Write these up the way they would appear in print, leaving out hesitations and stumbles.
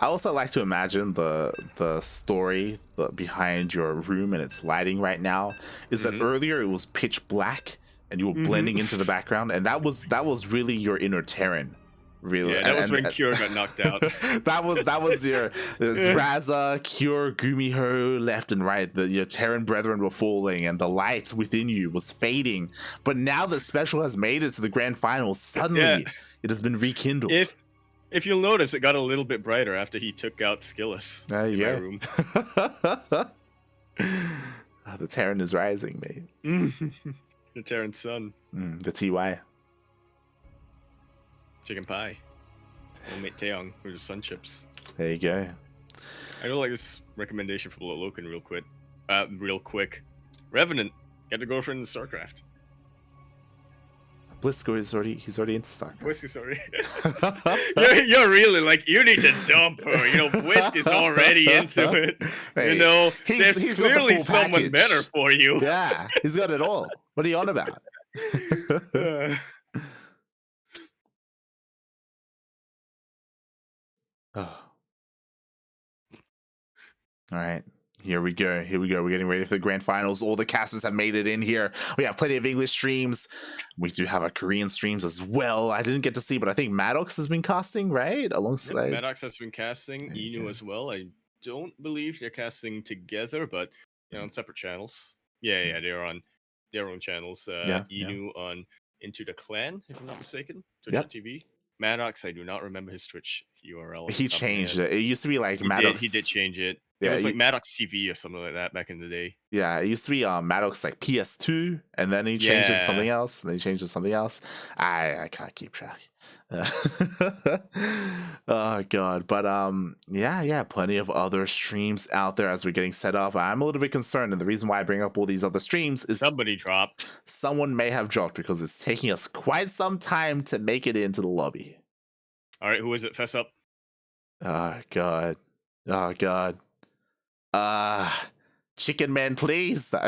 I also like to imagine the story behind your room and its lighting right now is that earlier it was pitch black and you were blending into the background, and that was really your inner Terran. Really, Yeah, that was when Cure got knocked out. that was your Raza, Cure, Gumiho, left and right. Your Terran brethren were falling, and the light within you was fading. But now that SpeCial has made it to the grand final, suddenly it has been rekindled. If you'll notice, it got a little bit brighter after he took out Skillus in my room. The Terran is rising, mate. The Terran sun. The TY. Chicken pie. Homemade Taeyong with the sun chips. There you go. I do like this recommendation for Loken real quick. Revenant, get the girlfriend in StarCraft. Blisco he's already into StarCraft. Whisk is already. you're really like, you need to dump her. You know, Whisk is already into it. Hey, you know, he's clearly someone better for you. Yeah, he's got it all. What are you on about? Oh. All right. Here we go. We're getting ready for the grand finals. All the casters have made it in here. We have plenty of English streams. We do have our Korean streams as well. I didn't get to see, but I think Maddox has been casting, right? Alongside Maddox has been casting. Inu as well. I don't believe they're casting together, but on separate channels. Yeah, they're on their own channels. Inu on Into the Clan, if I'm not mistaken. Twitch.tv. Maddox, I do not remember his Twitch URL. He changed it. It used to be like Maddox. He did change it. Yeah, it was like Maddox TV or something like that back in the day. Yeah, it used to be Maddox like PS2, and then he changed it to something else. And then he changed it to something else. I can't keep track. Oh god, but yeah, plenty of other streams out there as we're getting set up. I'm a little bit concerned, and the reason why I bring up all these other streams is somebody dropped. Someone may have dropped because it's taking us quite some time to make it into the lobby. All right, who is it? Fess up. Oh god. Chicken Man, please. Throw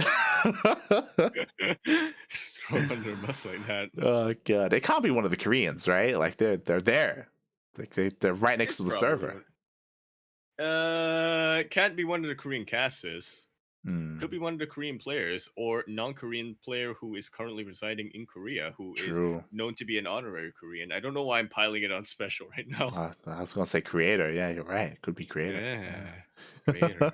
under a bus like that. Oh god, it can't be one of the Koreans, right? Like they're there, like they're right next to the server. It can't be one of the Korean casters. Could be one of the Korean players or non-Korean player who is currently residing in Korea, who is known to be an honorary Korean. I don't know why I'm piling it on SpeCial right now. I was gonna say creator. Yeah, you're right. Could be creator. Yeah. Creator.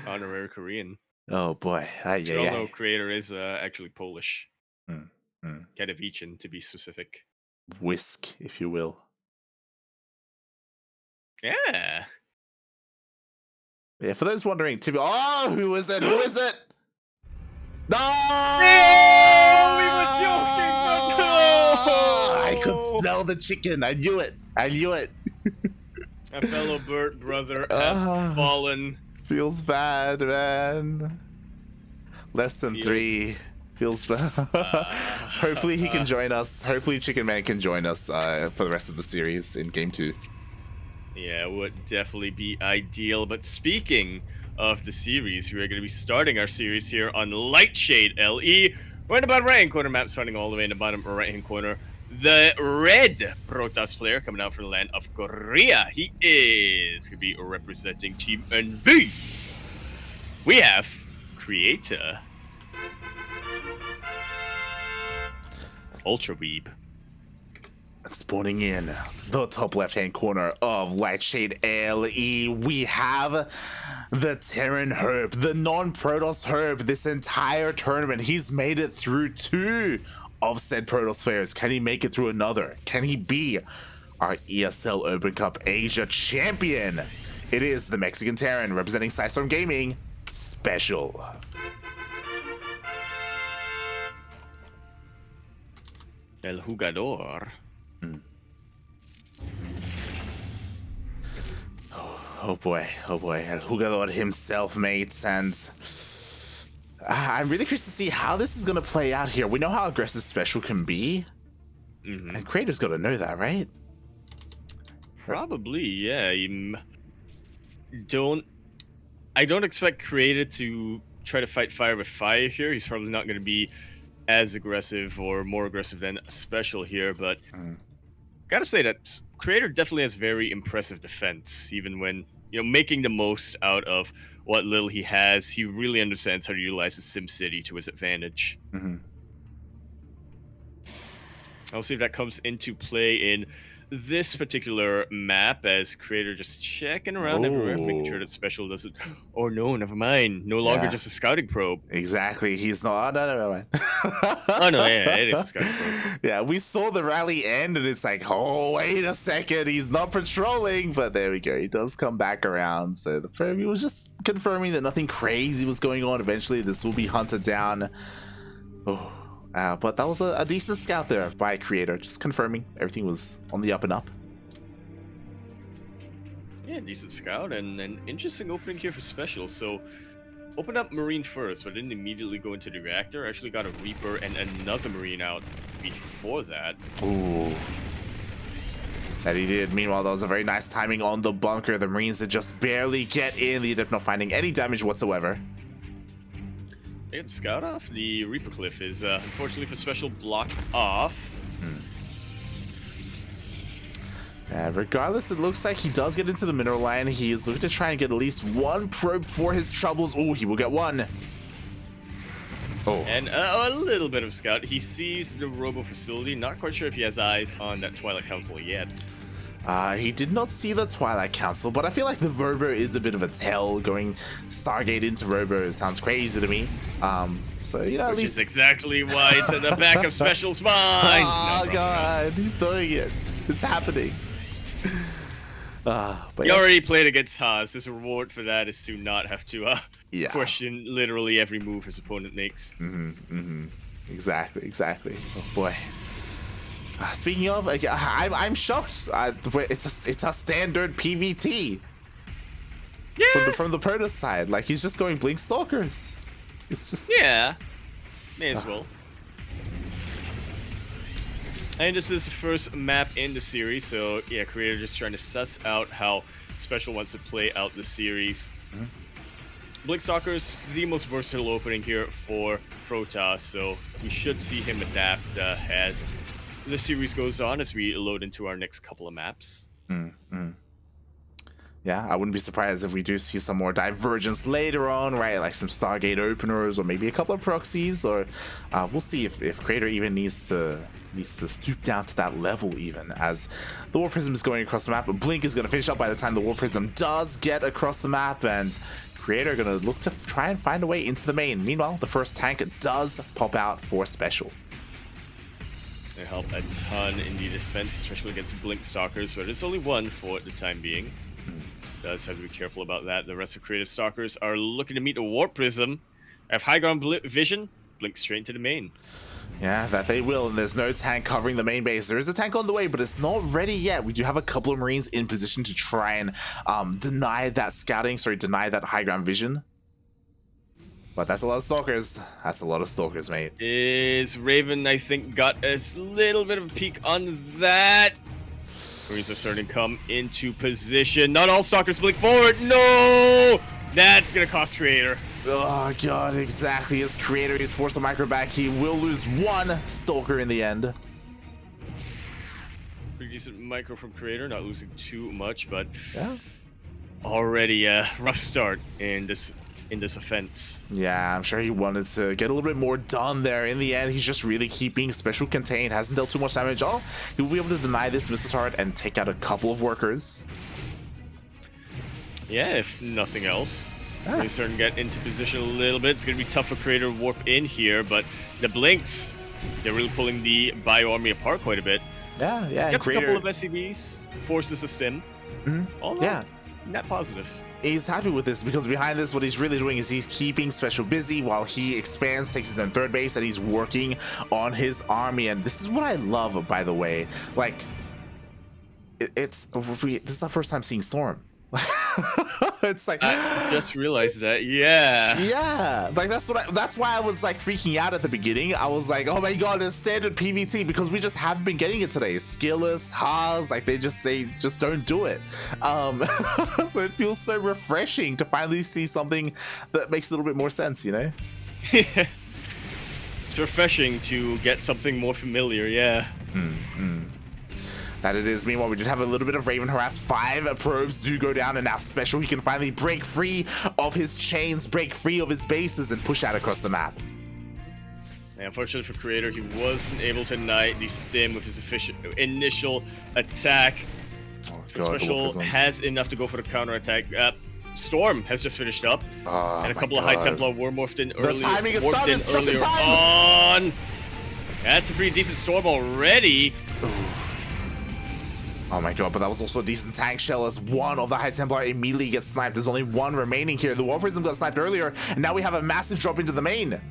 Honorary Korean. Oh boy. No, creator is actually Polish. Kadevichin, to be specific. Whisk, if you will. Yeah. Yeah, for those wondering, who is it? Who is it? No! We were joking, but no! I could smell the chicken. I knew it. A fellow bird brother has fallen. Feels bad, man. Less than 3. Feels bad. Hopefully he can join us. Hopefully Chicken Man can join us for the rest of the series in Game 2. Yeah, it would definitely be ideal. But speaking of the series, we are going to be starting our series here on Lightshade LE. We're in the bottom right-hand corner map, starting all the way in the bottom right-hand corner. The red Protoss player coming out from the land of Korea. He is going to be representing Team NV. We have Creator. Ultra Weeb. Spawning in the top left-hand corner of Lightshade LE, we have the Terran Herb, the non-Protoss Herb. This entire tournament, he's made it through 2 of said Protoss players. Can he make it through another? Can he be our ESL Open Cup Asia champion? It is the Mexican Terran representing Psystorm Gaming, SpeCial. El Jugador. Oh boy, El Jugador himself, mates, and I'm really curious to see how this is going to play out here. We know how aggressive SpeCial can be, and Creator's got to know that, right? Probably, yeah. I don't expect Creator to try to fight fire with fire here. He's probably not going to be as aggressive or more aggressive than SpeCial here, but gotta say that Creator definitely has very impressive defense, even when, making the most out of what little he has. He really understands how to utilize the SimCity to his advantage. Hmm. I'll see if that comes into play in this particular map, as Creator just checking around everywhere, making sure Oh, that SpeCial doesn't. Oh no, never mind. No longer yeah. just a scouting probe. Exactly. He's not. No, no, Oh no, yeah, no. it is a scouting probe. Yeah, we saw the rally end, and it's like, oh, wait a second, he's not patrolling. But there we go. He does come back around. So the preview was just confirming that nothing crazy was going on. Eventually, this will be hunted down. Oh, but that was a decent scout there by Creator, just confirming everything was on the up and up. Yeah, decent scout and an interesting opening here for SpeCial. So, opened up Marine first, but didn't immediately go into the reactor. Actually got a Reaper and another Marine out before that. Ooh. That he did. Meanwhile, that was a very nice timing on the bunker. The Marines did just barely get in. They ended up not finding any damage whatsoever. They get the scout off. The Reaper Cliff is, unfortunately for SpeCial, blocked off. Regardless, it looks like he does get into the mineral line. He is looking to try and get at least one probe for his troubles. Oh, he will get one. Oh. And a little bit of scout. He sees the robo facility. Not quite sure if he has eyes on that Twilight Council yet. He did not see the Twilight Council, but I feel like the Robo is a bit of a tell. Going Stargate into Robo sounds crazy to me. So, at Which least... is exactly why it's in the back of SpeCial's mind. Oh, No, God. He's doing it. It's happening. But he already played against Haas. His reward for that is to not have to question literally every move his opponent makes. Exactly. Oh, boy. Speaking of, I'm shocked. It's a standard PvT. Yeah. From the Protoss side, like he's just going Blink Stalkers. It's just may as well. And this is the first map in the series, so yeah, Creator just trying to suss out how SpeCial wants to play out the series. Blink Stalker's the most versatile opening here for Protoss, so we should see him adapt as the series goes on, as we load into our next couple of maps. Yeah, I wouldn't be surprised if we do see some more divergence later on, right? Like some Stargate openers, or maybe a couple of proxies, or we'll see if Creator even needs to stoop down to that level, even as the War Prism is going across the map. But Blink is going to finish up by the time the War Prism does get across the map, and Creator going to look to try and find a way into the main. Meanwhile, the first tank does pop out for SpeCial. They help a ton in the defense, especially against Blink Stalkers, but it's only one for the time being. Does have to be careful about that. The rest of Creative Stalkers are looking to meet the Warp Prism. Have high ground vision, blink straight into the main. Yeah, that they will, and there's no tank covering the main base. There is a tank on the way, but it's not ready yet. We do have a couple of Marines in position to try and deny that high ground vision. But that's a lot of Stalkers. That's a lot of Stalkers, mate. Is Raven, I think, got a little bit of a peek on that. Marines are starting to come into position. Not all Stalkers blink forward. No! That's going to cost Creator. Oh, God, exactly. As Creator is forced to micro back, he will lose one Stalker in the end. Pretty decent micro from Creator, not losing too much, but yeah, already a rough start in this offense. Yeah, I'm sure he wanted to get a little bit more done there. In the end, he's just really keeping SpeCial contained. Hasn't dealt too much damage at all. He will be able to deny this missile turret and take out a couple of workers. Yeah, if nothing else. Really starting to get into position a little bit. It's going to be tough for Creator to warp in here, but the Blinks, they're really pulling the Bio Army apart quite a bit. Yeah. Gets a couple of SCVs, forces a stim. All that, net positive. He's happy with this because behind this, what he's really doing is he's keeping SpeCial busy while he expands, takes his own third base, and he's working on his army. And this is what I love, by the way. Like, this is the first time seeing Storm. It's like I just realized that. Yeah, like that's why I was like freaking out at the beginning. I was like, oh my God, it's standard PvT, because we just haven't been getting it today. Skillless, Haas, like they just don't do it. So it feels so refreshing to finally see something that makes a little bit more sense, you know? It's refreshing to get something more familiar. Yeah. That it is. Meanwhile, we did have a little bit of Raven harass. 5 probes do go down, and now SpeCial, he can finally break free of his chains, break free of his bases, and push out across the map. And unfortunately for Creator, he wasn't able to ignite the stim with his initial attack. Oh, So God, SpeCial has enough to go for the counter attack. Storm has just finished up, and a couple of High Templar were morphed in earlier. The timing is done. It's just in time. On. That's a pretty decent Storm already. Oh my God, but that was also a decent tank shell as one of the High Templar immediately gets sniped. There's only one remaining here. The War Prism got sniped earlier, and now we have a massive drop into the main.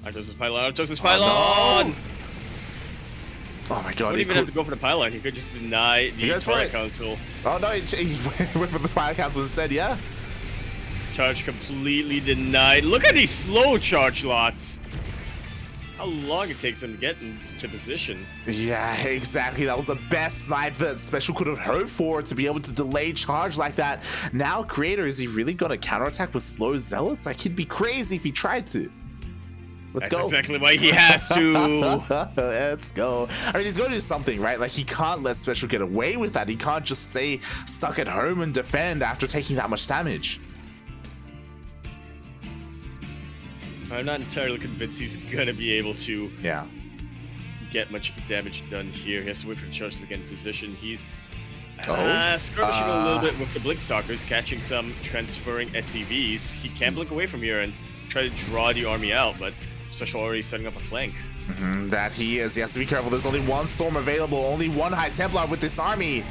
Arctos' pylon, Arctos' pylon! Oh my God, He wouldn't even have to go for the pylon. He could just deny the Twilight Council. Oh no, he went for the Twilight Council instead, yeah? Charge completely denied. Look at these slow charge lots. How long it takes him to get into position. Yeah, exactly. That was the best snipe that SpeCial could have hoped for, to be able to delay charge like that. Now, Creator, is he really going to counterattack with slow Zealots? Like, he'd be crazy if he tried to. Let's go. That's exactly why he has to. Let's go. I mean, he's going to do something, right? Like, he can't let SpeCial get away with that. He can't just stay stuck at home and defend after taking that much damage. I'm not entirely convinced he's going to be able to get much damage done here. He has to wait for the charges to get in position. He's skirmishing a little bit with the Blink Stalkers, catching some transferring SCVs. He can blink away from here and try to draw the army out, but SpeCial already setting up a flank. That he is. He has to be careful. There's only one Storm available, only one High Templar with this army.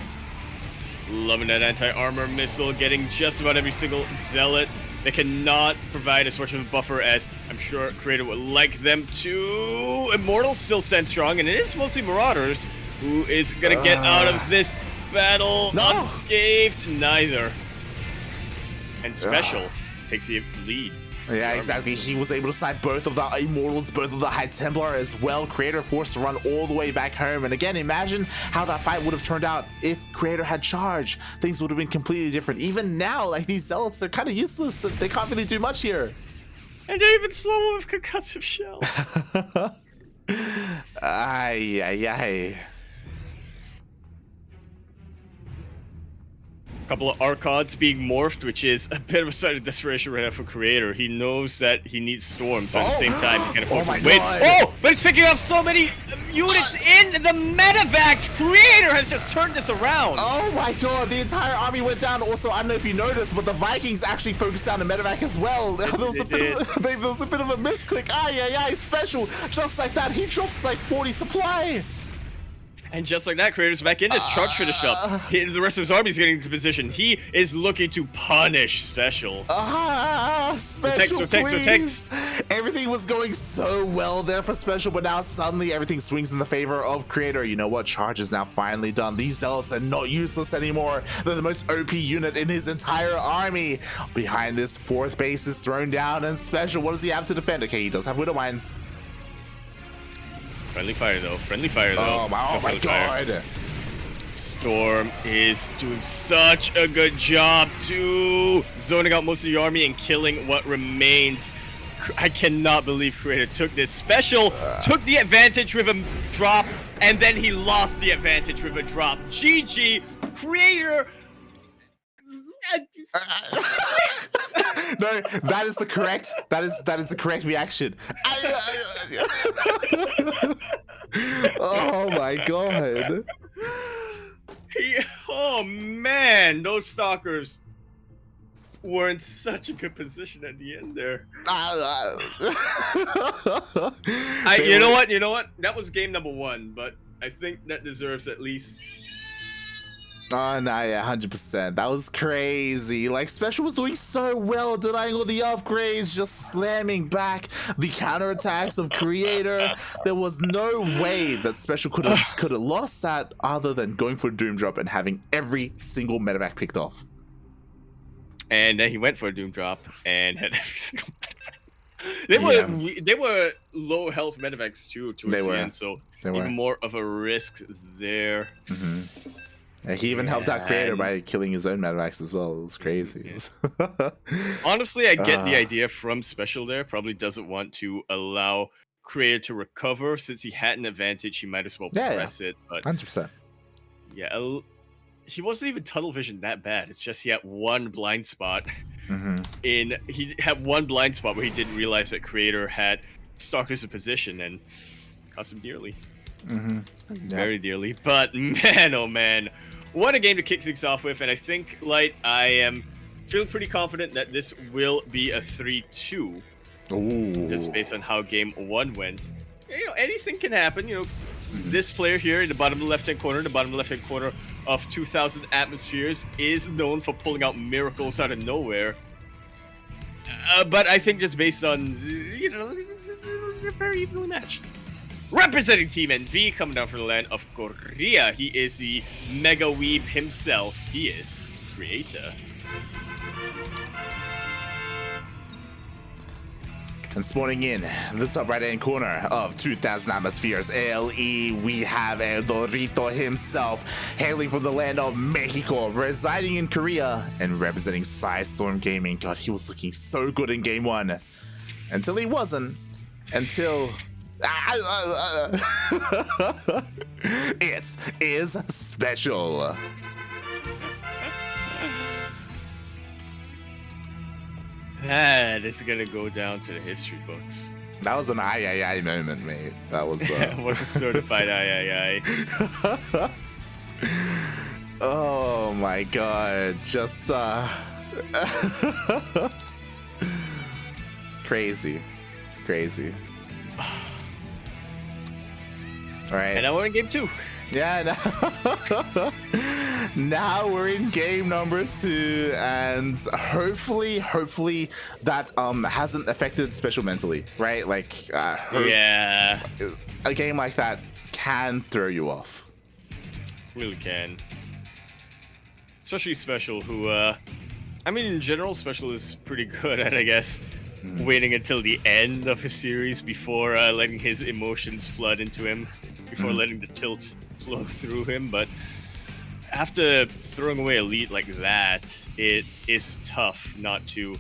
Loving that anti-armor missile, getting just about every single Zealot. They cannot provide as much of a buffer as I'm sure Creator would like them to. Immortals still stand strong, and it is mostly Marauders who is going to get out of this battle unscathed. Neither. And SpeCial takes the lead. Yeah, exactly. He was able to snipe both of the Immortals, both of the High Templar as well. Creator forced to run all the way back home. And again, imagine how that fight would have turned out if Creator had charge. Things would have been completely different. Even now, like, these Zealots, they're kind of useless. They can't really do much here. And they're even slow with concussive shell. Ay, ay, ay. Couple of Archods being morphed, which is a bit of a sign of desperation right now for Creator. He knows that he needs Storm, so at the same time he can afford to win. Oh, but he's picking up so many units in the medevac. Creator has just turned this around. Oh my God, the entire army went down. Also, I don't know if you noticed, but the Vikings actually focused down the medevac as well. There was a bit of a misclick. Ay, ay, ay, SpeCial. Just like that, he drops like 40 supply. And just like that, Creator's back in. His charge finished up. The rest of his army is getting into position. He is looking to punish SpeCial. SpeCial, please. Everything was going so well there for SpeCial, but now suddenly everything swings in the favor of Creator. You know what? Charge is now finally done. These Zealots are not useless anymore. They're the most OP unit in his entire army. Behind this, 4th base is thrown down, and SpeCial, what does he have to defend? Okay, he does have Widow Mines. Friendly fire though. Friendly fire though. Oh my God. Storm is doing such a good job too, zoning out most of the army and killing what remains. I cannot believe Creator took this. SpeCial took the advantage with a drop, and then he lost the advantage with a drop. GG, Creator. No, that is the correct. That is the correct reaction. Oh my God. Oh man, those stalkers were in such a good position at the end there. You know what? That was game number 1, but I think that deserves at least. Oh, no, yeah, 100%. That was crazy. Like, SpeCial was doing so well, denying all the upgrades, just slamming back the counterattacks of Creator. There was no way that SpeCial could have lost that other than going for a Doom Drop and having every single medevac picked off. And then he went for a Doom Drop and had every single medevac. They were low health medevacs too towards the end, so even more of a risk there. He even helped out Creator by killing his own medevacs as well. It was crazy. Honestly, I get the idea from SpeCial there. Probably doesn't want to allow Creator to recover. Since he had an advantage, he might as well press it. But 100%. Yeah, he wasn't even tunnel vision that bad. It's just he had one blind spot. He had one blind spot where he didn't realize that Creator had Stalkers in position and cost him dearly. Very dearly. But man, oh man, what a game to kick things off with. And I think, Light, I am feeling pretty confident that this will be a 3-2. Just based on how game 1 went. You know, anything can happen. You know, this player here in the bottom left-hand corner of 2,000 atmospheres is known for pulling out miracles out of nowhere. But I think just based on, you know, they're very evenly matched. Representing Team NV, coming down from the land of Korea, he is the Mega Weeb himself. He is Creator. And spawning in the top right-hand corner of 2,000 atmospheres LE, we have El Dorito himself, hailing from the land of Mexico, residing in Korea, and representing Storm Gaming. God, he was looking so good in game 1. Until he wasn't. Until... it is SpeCial. That is gonna go down to the history books. That was an I moment, mate. That was was a certified I. Oh my god, just crazy. All right. And now we're in game 2. Yeah, now we're in game number 2, and hopefully that hasn't affected SpeCial mentally, right? Like, yeah, a game like that can throw you off. Really can. Especially SpeCial, who, I mean, in general, SpeCial is pretty good at, I guess, waiting until the end of his series before letting his emotions flood into him, before letting the tilt flow through him. But after throwing away a lead like that, it is tough not to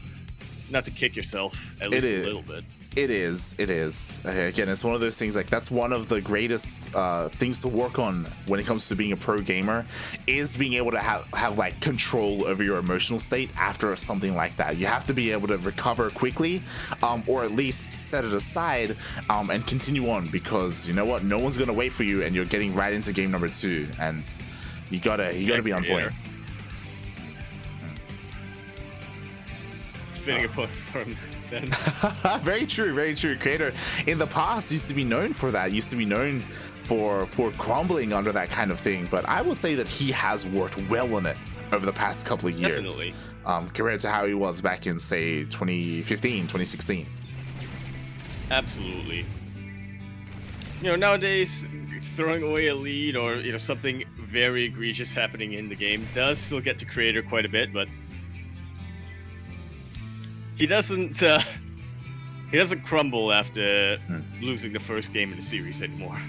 kick yourself at least a little bit. It is. Again, it's one of those things, like, that's one of the greatest things to work on when it comes to being a pro gamer, is being able to have like control over your emotional state after something like that. You have to be able to recover quickly, or at least set it aside, and continue on, because you know what, no one's gonna wait for you, and you're getting right into game number 2, and you gotta be on point. Spinning a point for him. Very true. Creator in the past used to be known for that, for crumbling under that kind of thing, but I would say that he has worked well on it over the past couple of years. Compared to how he was back in, say, 2015, 2016. Absolutely. You know, nowadays, throwing away a lead or, you know, something very egregious happening in the game does still get to Creator quite a bit, but he doesn't crumble after losing the first game in the series anymore.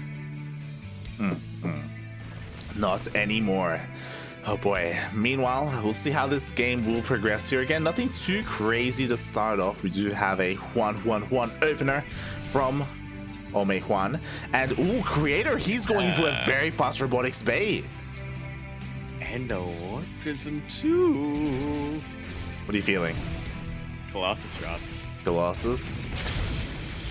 Not anymore. Oh boy. Meanwhile, we'll see how this game will progress here. Again, nothing too crazy to start off. We do have a 1-1-1 opener from Ome Juan. And Creator, he's going into a very fast robotics bay. And a Warp Prism too. What are you feeling? Colossus drop. Colossus?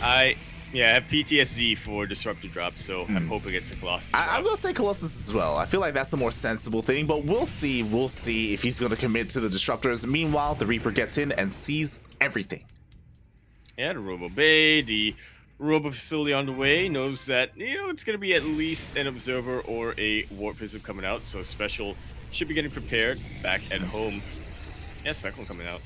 I have PTSD for Disruptor drop, so I'm hoping it's a Colossus drop. I'm gonna say Colossus as well. I feel like that's the more sensible thing, but we'll see. We'll see if he's gonna commit to the Disruptors. Meanwhile, the Reaper gets in and sees everything. Yeah, the Robo Bay, the Robo facility on the way, knows that, you know, it's gonna be at least an Observer or a Warp Prism coming out, so SpeCial should be getting prepared back at home. Yeah, Cyclone coming out.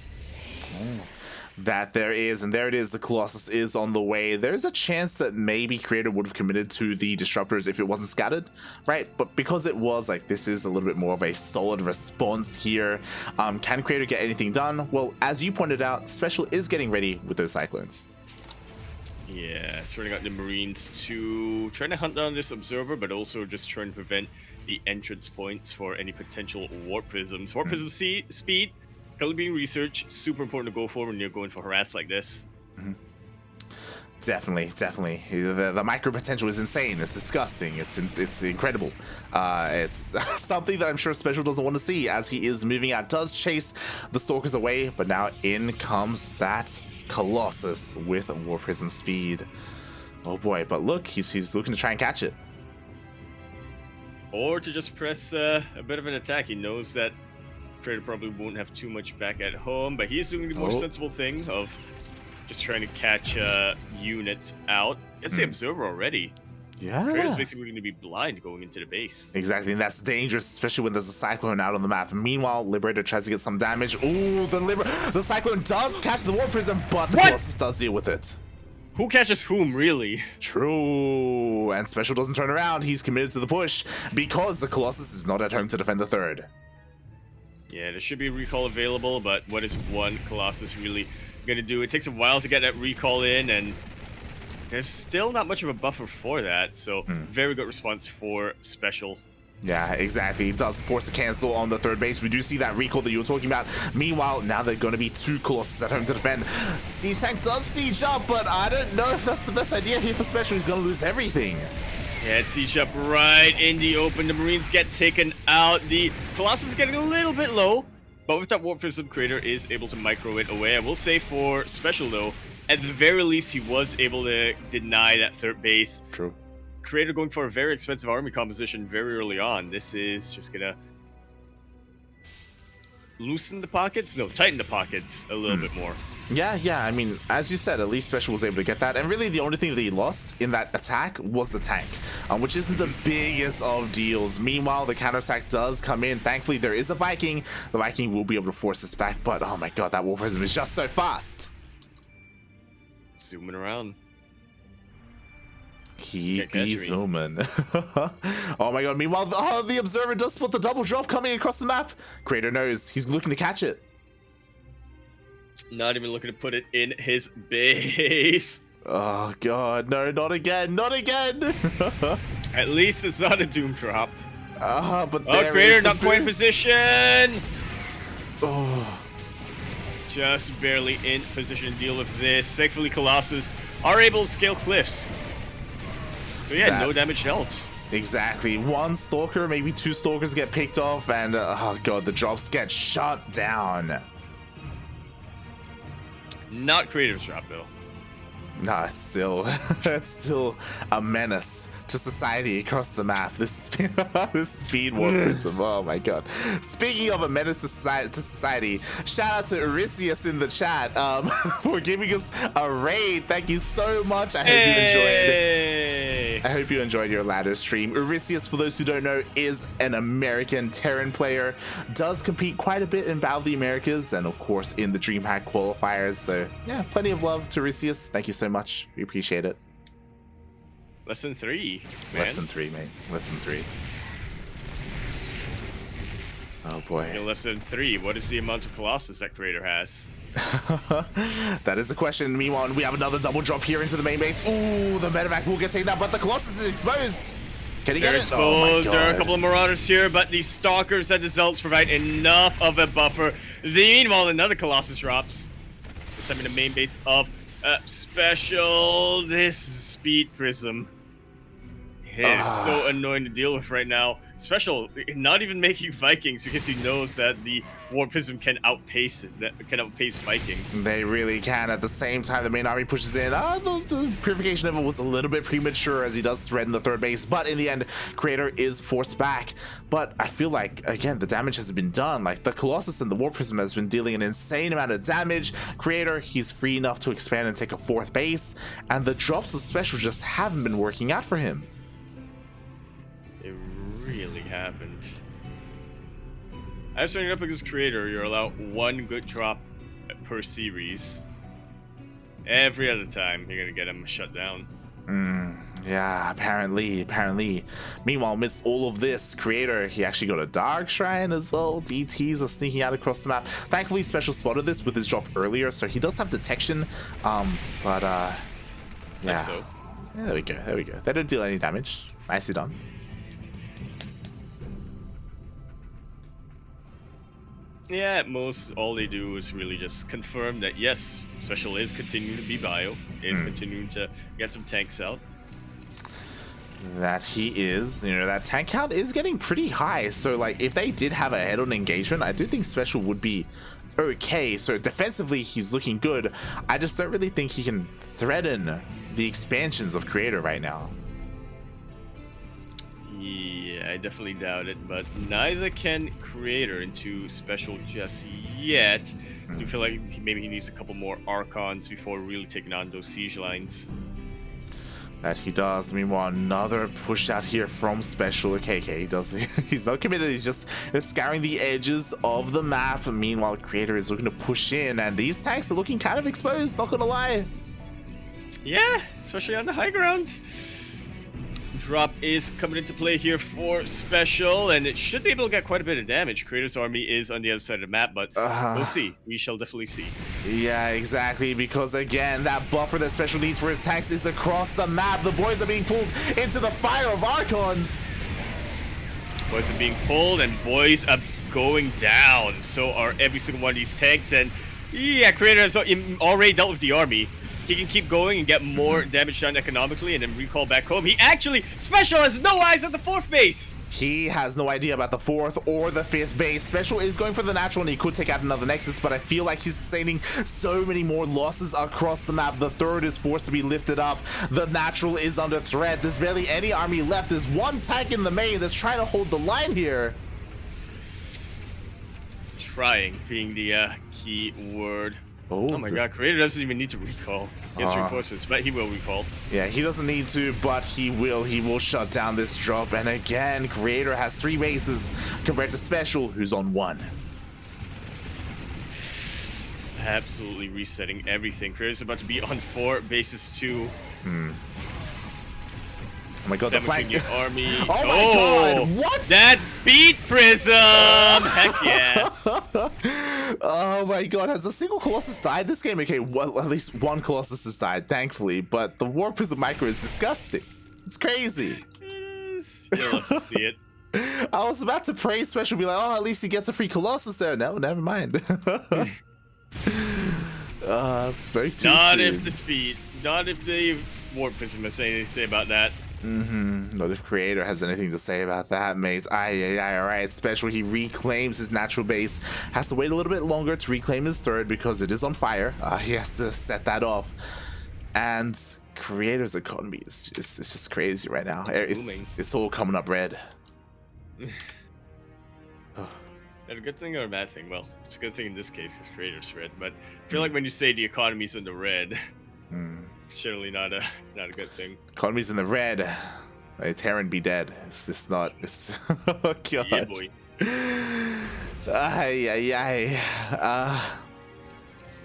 That there is, and there it is, the Colossus is on the way. There's a chance that maybe Creator would have committed to the Disruptors if it wasn't scattered, right? But because it was, like, this is a little bit more of a solid response here. Can Creator get anything done? Well, as you pointed out, SpeCial is getting ready with those Cyclones. Yeah, spreading out the Marines to trying to hunt down this Observer, but also just trying to prevent the entrance points for any potential Warp Prisms. Warp Prism speed, currently being researched, super important to go for when you're going for harass like this. Definitely, definitely. The micro potential is insane. It's disgusting. It's incredible. It's something that I'm sure SpeCial doesn't want to see as he is moving out. Does chase the Stalkers away, but now in comes that Colossus with War Prism speed. Oh boy, but look, he's looking to try and catch it. Or to just press a bit of an attack. He knows that Creator probably won't have too much back at home, but he's doing the more sensible thing of just trying to catch units out. Gets the Observer already. Yeah. Creator's basically going to be blind going into the base. Exactly, and that's dangerous, especially when there's a Cyclone out on the map. Meanwhile, Liberator tries to get some damage. Ooh, the Cyclone does catch the War Prism, but the Colossus does deal with it. Who catches whom, really? True, and SpeCial doesn't turn around. He's committed to the push because the Colossus is not at home to defend the third. Yeah, there should be a recall available, but what is one Colossus really going to do? It takes a while to get that recall in, and there's still not much of a buffer for that, so very good response for SpeCial. Yeah, exactly. It does force a cancel on the third base. We do see that recall that you were talking about. Meanwhile, now they're going to be two Colossus at home to defend. Siege Tank does siege up, but I don't know if that's the best idea here for SpeCial. He's going to lose everything. Yeah, siege up right in the open. The Marines get taken out. The Colossus is getting a little bit low, but with that Warp Prism, Creator is able to micro it away. I will say for SpeCial, though, at the very least, he was able to deny that third base. True. Creator going for a very expensive army composition very early on. This is just gonna loosen the pockets? No, tighten the pockets a little bit more. Yeah, I mean, as you said, at least SpeCial was able to get that. And really, the only thing that he lost in that attack was the tank, which isn't the biggest of deals. Meanwhile, the counterattack does come in. Thankfully, there is a Viking. The Viking will be able to force this back, but oh my god, that War Prism is just so fast. Zooming around. Keep zooming. Oh my god, meanwhile, the Observer does spot the double drop coming across the map. Creator knows. He's looking to catch it. Not even looking to put it in his base. Oh god, no, not again, not again. At least it's not a doom drop. But there Creator is the not quite in boost. position. Oh. Just barely in position to deal with this. Thankfully, Colossus are able to scale cliffs. So yeah, no damage dealt. Exactly. One Stalker, maybe two Stalkers get picked off, and oh god, the drops get shut down. Not Creator's drop, though. Nah, it's still a menace to society across the map. This speed Warp Prism. Oh my god. Speaking of a menace to society, shout out to Eurystheus in the chat for giving us a raid. Thank you so much. I hope you enjoyed. I hope you enjoyed your ladder stream. Eurystheus, for those who don't know, is an American Terran player. Does compete quite a bit in Battle of the Americas and of course in the DreamHack qualifiers. So yeah, plenty of love to Eurystheus. Thank you so much. We appreciate it. Less than 3, man. Less than 3, mate. Less than 3. Oh boy. Less than 3. What is the amount of Colossus that Creator has? That is the question. Meanwhile, we have another double drop here into the main base. Ooh, the medevac will get taken out, but the Colossus is exposed. Can he get it? Oh my god. There are a couple of Marauders here, but the Stalkers and the Zealots provide enough of a buffer. Meanwhile, another Colossus drops. This time in the main base of SpeCial. This Speed Prism. It is so annoying to deal with right now. SpeCial not even making Vikings because he knows that the War Prism can outpace it. That can outpace Vikings. They really can. At the same time, the main army pushes in. The Purification level was a little bit premature as he does threaten the third base, but in the end, Creator is forced back. But I feel like, again, the damage has been done. Like, the Colossus and the War Prism has been dealing an insane amount of damage. Creator, he's free enough to expand and take a fourth base, and the drops of SpeCial just haven't been working out for him. Really haven't. As starting up against Creator, you're allowed one good drop per series. Every other time, you're gonna get him shut down. Yeah, apparently. Meanwhile, amidst all of this, Creator, he actually got a Dark Shrine as well. DTs are sneaking out across the map. Thankfully, SpeCial spotted this with his drop earlier, so he does have detection. Yeah. So. Yeah, there we go. They didn't deal any damage. Nicely done. Yeah, at most, all they do is really just confirm that yes, SpeCial is continuing to be bio, is continuing to get some tanks out. That he is. You know, that tank count is getting pretty high. So, like, if they did have a head-on engagement, I do think SpeCial would be okay. So, defensively, he's looking good. I just don't really think he can threaten the expansions of Creator right now. Yeah, I definitely doubt it, but neither can Creator into SpeCial just yet. I do feel like maybe he needs a couple more Archons before really taking on those siege lines. That he does. Meanwhile, another push out here from SpeCial. Okay, he does. He's not committed. He's just scouring the edges of the map. Meanwhile, Creator is looking to push in, and these tanks are looking kind of exposed. Not gonna lie. Yeah, especially on the high ground. Drop is coming into play here for SpeCial, and it should be able to get quite a bit of damage. Creator's army is on the other side of the map, but we'll see. We shall definitely see. Yeah, exactly, because again, that buffer that SpeCial needs for his tanks is across the map. The boys are being pulled into the fire of Archons. Boys are being pulled, and boys are going down. So are every single one of these tanks, and yeah, Creator has already dealt with the army. He can keep going and get more damage done economically and then recall back home. He actually, SpeCial has no eyes at the 4th base. He has no idea about the 4th or the 5th base. SpeCial is going for the natural, and he could take out another Nexus, but I feel like he's sustaining so many more losses across the map. The 3rd is forced to be lifted up. The natural is under threat. There's barely any army left. There's one tank in the main that's trying to hold the line here. Trying being the key word. Oh my god, Creator doesn't even need to recall. He has reinforcements, but he will recall. Yeah, he doesn't need to, but he will. He will shut down this drop. And again, Creator has 3 bases compared to SpeCial, who's on 1. Absolutely resetting everything. Creator's about to be on 4 bases too. Oh my god, the flank army. Oh my god, what? That beat Prism! Heck yeah. Oh my god, has a single Colossus died this game? Okay, well, at least one Colossus has died, thankfully, but the War Prism micro is disgusting. It's crazy. You'll love to see it. I was about to praise SpeCial, be like, oh, at least he gets a free Colossus there. No, never mind. Spoke too Not soon. if the speed, not if the War Prism has anything to say about that. Not if Creator has anything to say about that, mate. Alright. SpeCial, he reclaims his natural base. Has to wait a little bit longer to reclaim his 3rd because it is on fire. He has to set that off. And Creator's economy is just crazy right now. It's all coming up red. A good thing or a bad thing? Well, it's a good thing in this case because Creator's red, but I feel like when you say the economy's in the red, it's generally not a good thing. Economy's in the red. Terran be dead. It's just not. It's oh god. Yeah, boy.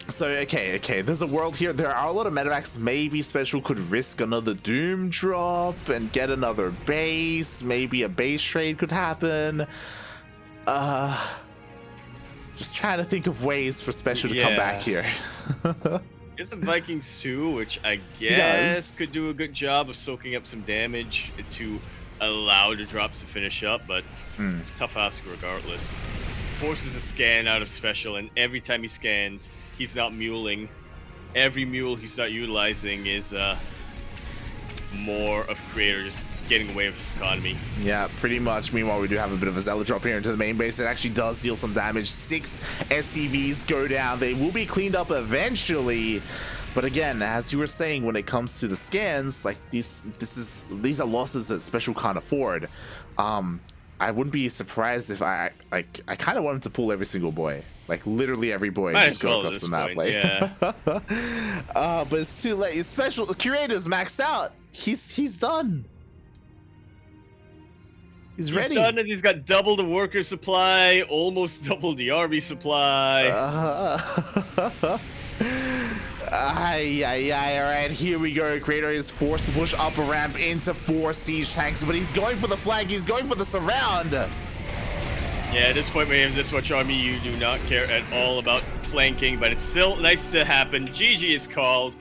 So okay. There's a world here. There are a lot of metavacs. Maybe SpeCial could risk another Doom drop and get another base. Maybe a base trade could happen. Just trying to think of ways for SpeCial to come back here. There's the Vikings too, which I guess could do a good job of soaking up some damage to allow the drops to finish up, but it's tough ask regardless. Forces a scan out of SpeCial, and every time he scans, he's not muling. Every mule he's not utilizing is more of Creator just getting away with his economy. Yeah, pretty much. Meanwhile, we do have a bit of a Zealot drop here into the main base. It actually does deal some damage. 6 SCVs go down. They will be cleaned up eventually. But again, as you were saying, when it comes to the scans, like these are losses that SpeCial can't afford. I wouldn't be surprised if I kind of want him to pull every single boy. Like literally every boy just go across the map. Like, yeah. But it's too late. SpeCial Curator's maxed out. He's done. He's ready. He's done, and he's got double the worker supply, almost double the army supply. Alright, here we go. Creator is forced to push up a ramp into 4 siege tanks, but he's going for the flank, he's going for the surround. Yeah, at this point, when you have this much army, you do not care at all about flanking, but it's still nice to happen. GG is called.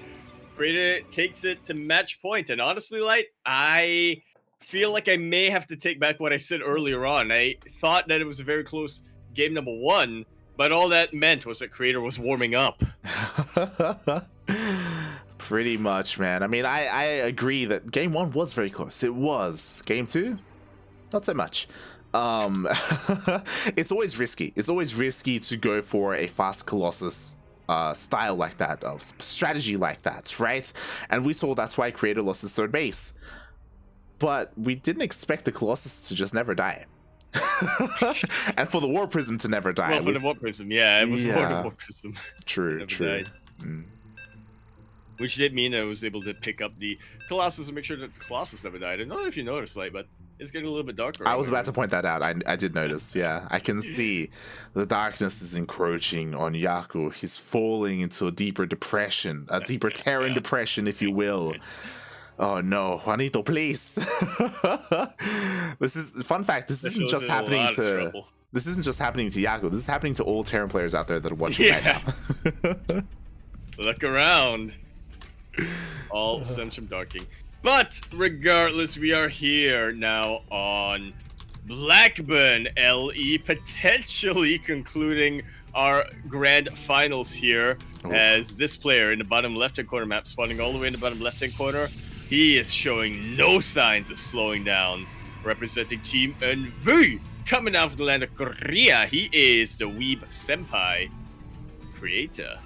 Creator takes it to match point, and honestly, Light, I feel like I may have to take back what I said earlier on. I thought that it was a very close game number 1, But all that meant was that Creator was warming up. Pretty much, man. I mean, I agree that game 1 was very close. It was. Game 2, not so much. It's always risky. It's always risky to go for a fast Colossus style like that, of strategy like that, right? And we saw that's why Creator lost his third base. But we didn't expect the Colossus to just never die. And for the War Prism to never die. Well, for the War Prism, yeah, it was for the War Prism. True, true. Which did mean I was able to pick up the Colossus and make sure that the Colossus never died. I don't know if you noticed, like, but it's getting a little bit darker. I was about to point that out. I did notice, yeah. I can see the darkness is encroaching on Yaku. He's falling into a deeper depression, a deeper Terran depression, if you will. Oh no, Juanito, please. This is fun fact. This isn't just happening to Yaku. This is happening to all Terran players out there that are watching right now. Look around. All stems from Darking. But regardless, we are here now on Blackburn LE, potentially concluding our grand finals here. As this player in the bottom left-hand corner map, spawning all the way in the bottom left-hand corner, he is showing no signs of slowing down. Representing Team NV, coming out of the land of Korea, he is the Weeb Senpai Creator.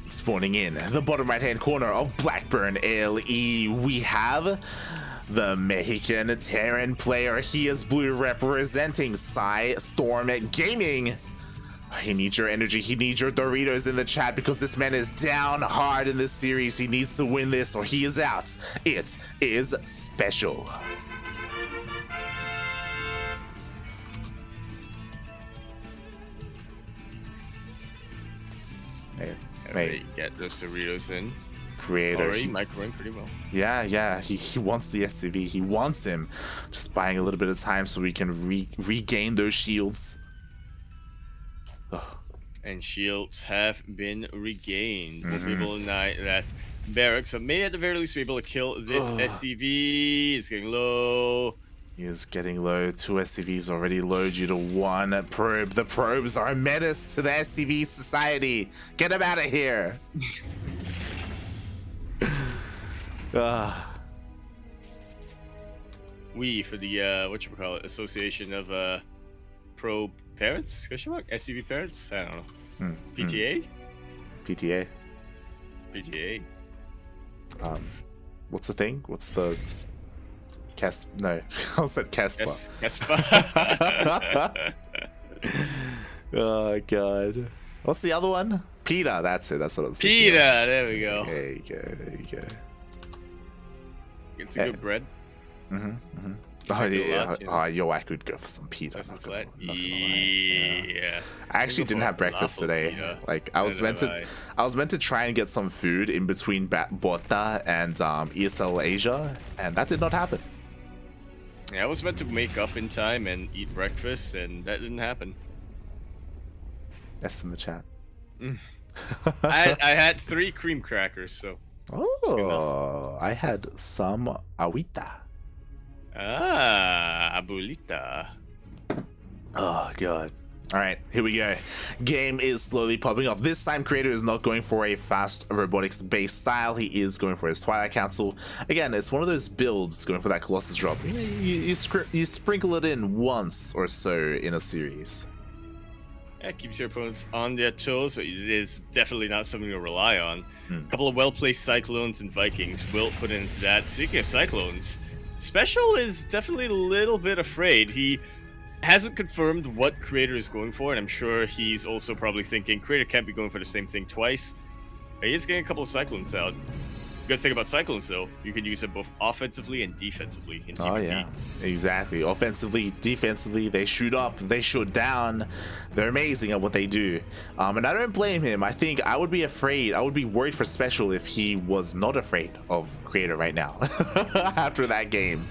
Spawning in the bottom right-hand corner of Blackburn LE, we have the Mexican Terran player. He is blue, representing Psy Storm Gaming. He needs your energy. He needs your Doritos in the chat, because this man is down hard in this series. He needs to win this or he is out. It is SpeCial. Hey, get those Doritos in. Creator. Already microwing pretty well. Yeah. He wants the SCV. He wants him. Just buying a little bit of time so we can regain those shields. And shields have been regained. We'll be able to deny that barracks, but may at the very least be able to kill this SCV. It's getting low. He is getting low. 2 SCVs already low due to 1 probe. The probes are a menace to the SCV society. Get them out of here. We, for the Association of Probe Parents? SCV Parents? I don't know. PTA? PTA. PTA. What's the thing? What's the No, I said Casper. Oh god. What's the other one? Peter. That's it. That's what I was thinking. Peter. There we go. There you go. There you go. Get some good bread. Oh yeah. Oh, yo, I could go for some pizza. Yeah. I actually didn't have breakfast today. Like I was meant to try and get some food in between Bota and ESL Asia, and that did not happen. Yeah, I was meant to make up in time and eat breakfast, and that didn't happen. That's in the chat. I had 3 cream crackers, so. Oh, I had some agüita. Ah, abuelita. Oh god. Alright, here we go. Game is slowly popping off. This time Creator is not going for a fast robotics based style. He is going for his Twilight Council. Again, it's one of those builds going for that Colossus drop. You sprinkle it in once or so in a series. Yeah, keeps your opponents on their toes, but it is definitely not something to rely on. A couple of well-placed Cyclones and Vikings will put into that. Speaking of Cyclones, SpeCial is definitely a little bit afraid. He hasn't confirmed what Creator is going for, and I'm sure he's also probably thinking Creator can't be going for the same thing twice. He is getting a couple of Cyclones out. Good thing about Cyclones, though, you can use them both offensively and defensively in PvT. Oh, yeah. Exactly. Offensively, defensively, they shoot up, they shoot down. They're amazing at what they do. And I don't blame him. I think I would be afraid, I would be worried for SpeCial if he was not afraid of Creator right now after that game.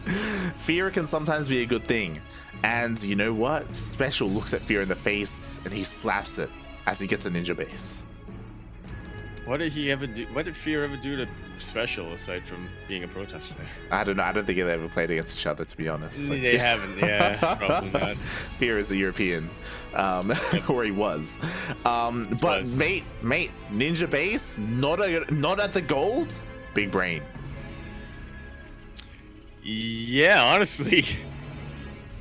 Fear can sometimes be a good thing. And you know what? SpeCial looks at Fear in the face and he slaps it as he gets a ninja base. What did he ever do? What did Fear ever do to SpeCial aside from being a protest player? I don't know. I don't think they ever played against each other, to be honest. Like, They haven't, yeah, probably not. Fear is a European, where he was. But mate, Ninja Base, not at the gold. Big brain. Yeah, honestly,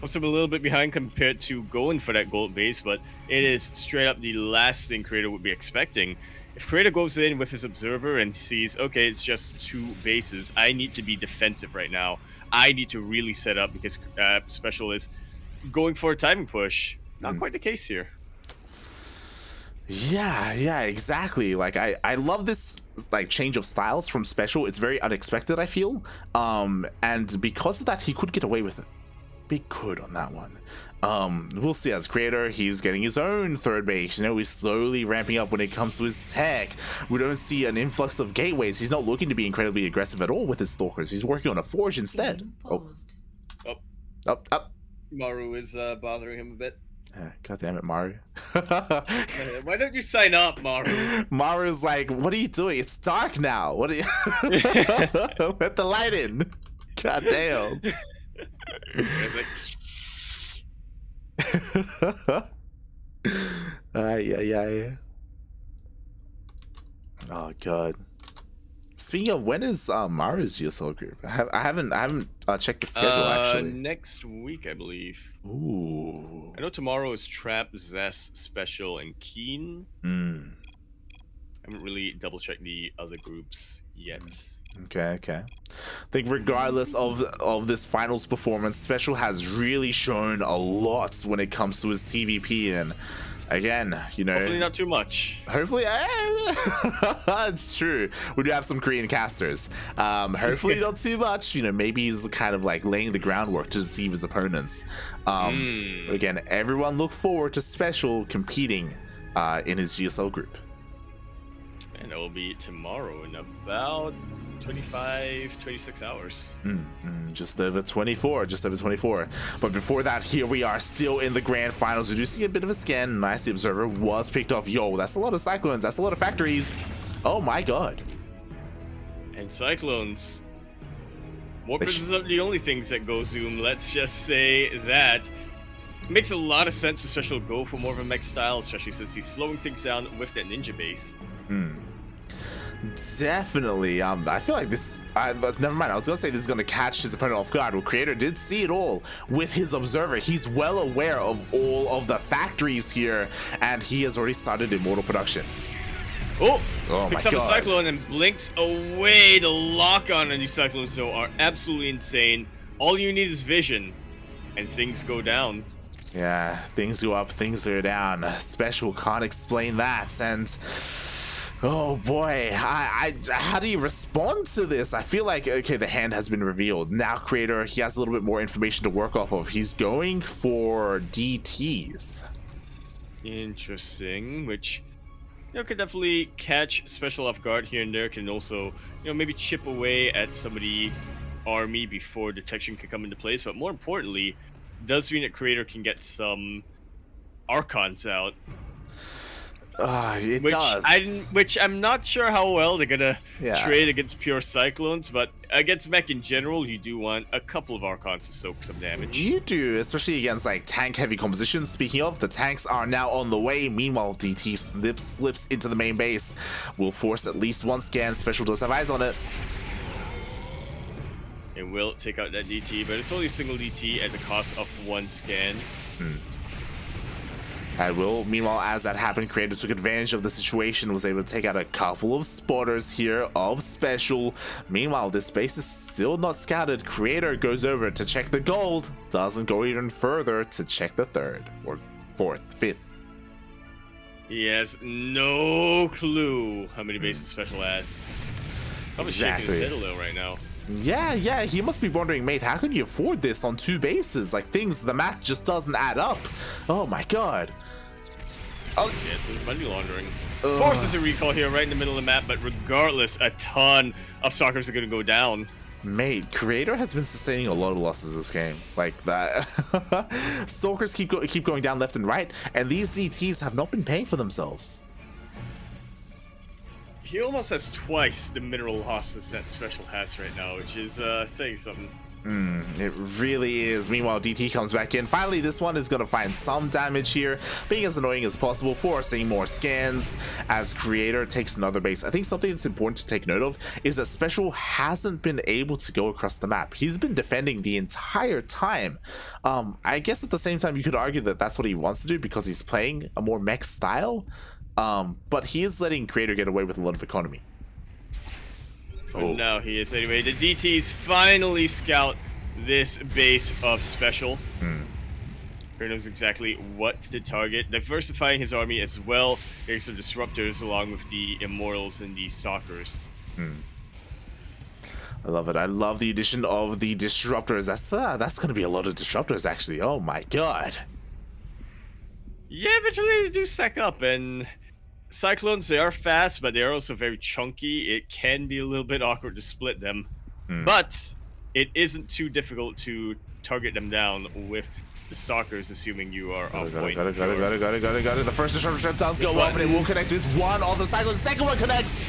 I'm a little bit behind compared to going for that gold base, but it is straight up the last thing Creator would be expecting. If Creator goes in with his observer and sees, okay, it's just 2 bases, I need to be defensive right now. I need to really set up because SpeCial is going for a timing push. Not quite the case here. Yeah, exactly. Like I love this like change of styles from SpeCial. It's very unexpected, I feel. And because of that, he could get away with it. He could on that one. We'll see. As Creator, he's getting his own third base. You know, he's slowly ramping up when it comes to his tech. We don't see an influx of gateways. He's not looking to be incredibly aggressive at all with his stalkers. He's working on a forge instead. Oh. Maru is bothering him a bit. God damn it, Maru. Why don't you sign up, Maru? Maru's like, what are you doing? It's dark now. What are you let the light in. God damn. Yeah. Oh god. Speaking of, when is Maru's ESL group? I haven't checked the schedule actually. Next week, I believe. Ooh. I know tomorrow is Trap, Zess, SpeCial, and Keen. I haven't really double checked the other groups yet. Okay. I think regardless of this finals performance, SpeCial has really shown a lot when it comes to his TVP, and again, you know, hopefully not too much. Hopefully, it's true. We do have some Korean casters. Hopefully not too much. You know, maybe he's kind of like laying the groundwork to deceive his opponents. But again, everyone look forward to SpeCial competing in his GSL group. And it will be tomorrow in about 26 hours. Just over 24. But before that, here we are still in the grand finals. We do see a bit of a scan. Nice, the observer was picked off. Yo, that's a lot of cyclones. That's a lot of factories. Oh my god. And cyclones. Warpers is not the only things that go zoom. Let's just say that. It makes a lot of sense to SpeCial go for more of a mech style, especially since he's slowing things down with that ninja base. Definitely. I feel like this. Never mind. I was gonna say this is gonna catch his opponent off guard. Well, Creator did see it all with his observer. He's well aware of all of the factories here, and he has already started immortal production. Oh my picks up god! a cyclone and blinks away. The lock on these cyclones though are absolutely insane. All you need is vision, and things go down. Yeah, things go up, things go down. SpeCial can't explain that, and oh boy, how do you respond to this? I feel like, okay, the hand has been revealed. Now Creator, he has a little bit more information to work off of. He's going for DTs. Interesting, which, you know, could definitely catch SpeCial off guard here and there. Can also, you know, maybe chip away at somebody army before detection can come into place. But more importantly, does mean that Creator can get some Archons out. It does. Which I'm not sure how well they're gonna trade against pure Cyclones, but against mech in general, you do want a couple of Archons to soak some damage. You do, especially against like tank-heavy compositions. Speaking of, the tanks are now on the way. Meanwhile, DT slips into the main base. Will force at least one scan. SpeCial does have eyes on it. It will take out that DT, but it's only a single DT at the cost of one scan. And will, meanwhile, as that happened, Creator took advantage of the situation, was able to take out a couple of spotters here of SpeCial. Meanwhile, this base is still not scouted. Creator goes over to check the gold, doesn't go even further to check the third, or fourth, fifth. He has no clue how many bases SpeCial has. I'm shaking his head a little right now. Yeah, he must be wondering, mate, how can you afford this on 2 bases? Like, the math just doesn't add up. Oh my god. Oh, yeah, it's money laundering. Forces a recall here right in the middle of the map, but regardless, a ton of stalkers are going to go down. Mate, Creator has been sustaining a lot of losses this game. Like that. Stalkers keep going down left and right, and these DTs have not been paying for themselves. He almost has twice the mineral losses that Special has right now, which is saying something. It really is. Meanwhile, DT comes back in. Finally, this one is going to find some damage here, being as annoying as possible, forcing more scans as Creator takes another base. I think something that's important to take note of is that Special hasn't been able to go across the map. He's been defending the entire time. I guess at the same time, you could argue that that's what he wants to do because he's playing a more mech style, but he is letting Creator get away with a lot of economy. But now he is. Anyway, the DTs finally scout this base of Special. He knows exactly what to target, diversifying his army as well. There's some disruptors along with the Immortals and the Stalkers. I love it. I love the addition of the disruptors. That's going to be a lot of disruptors, actually. Oh my god. Yeah, eventually they do stack up, and Cyclones, they are fast, but they are also very chunky. It can be a little bit awkward to split them, but it isn't too difficult to target them down with the Stalkers, assuming you are on point. Got it. The first disruptor ship does go off, and it will connect with one of the Cyclones. Second one connects.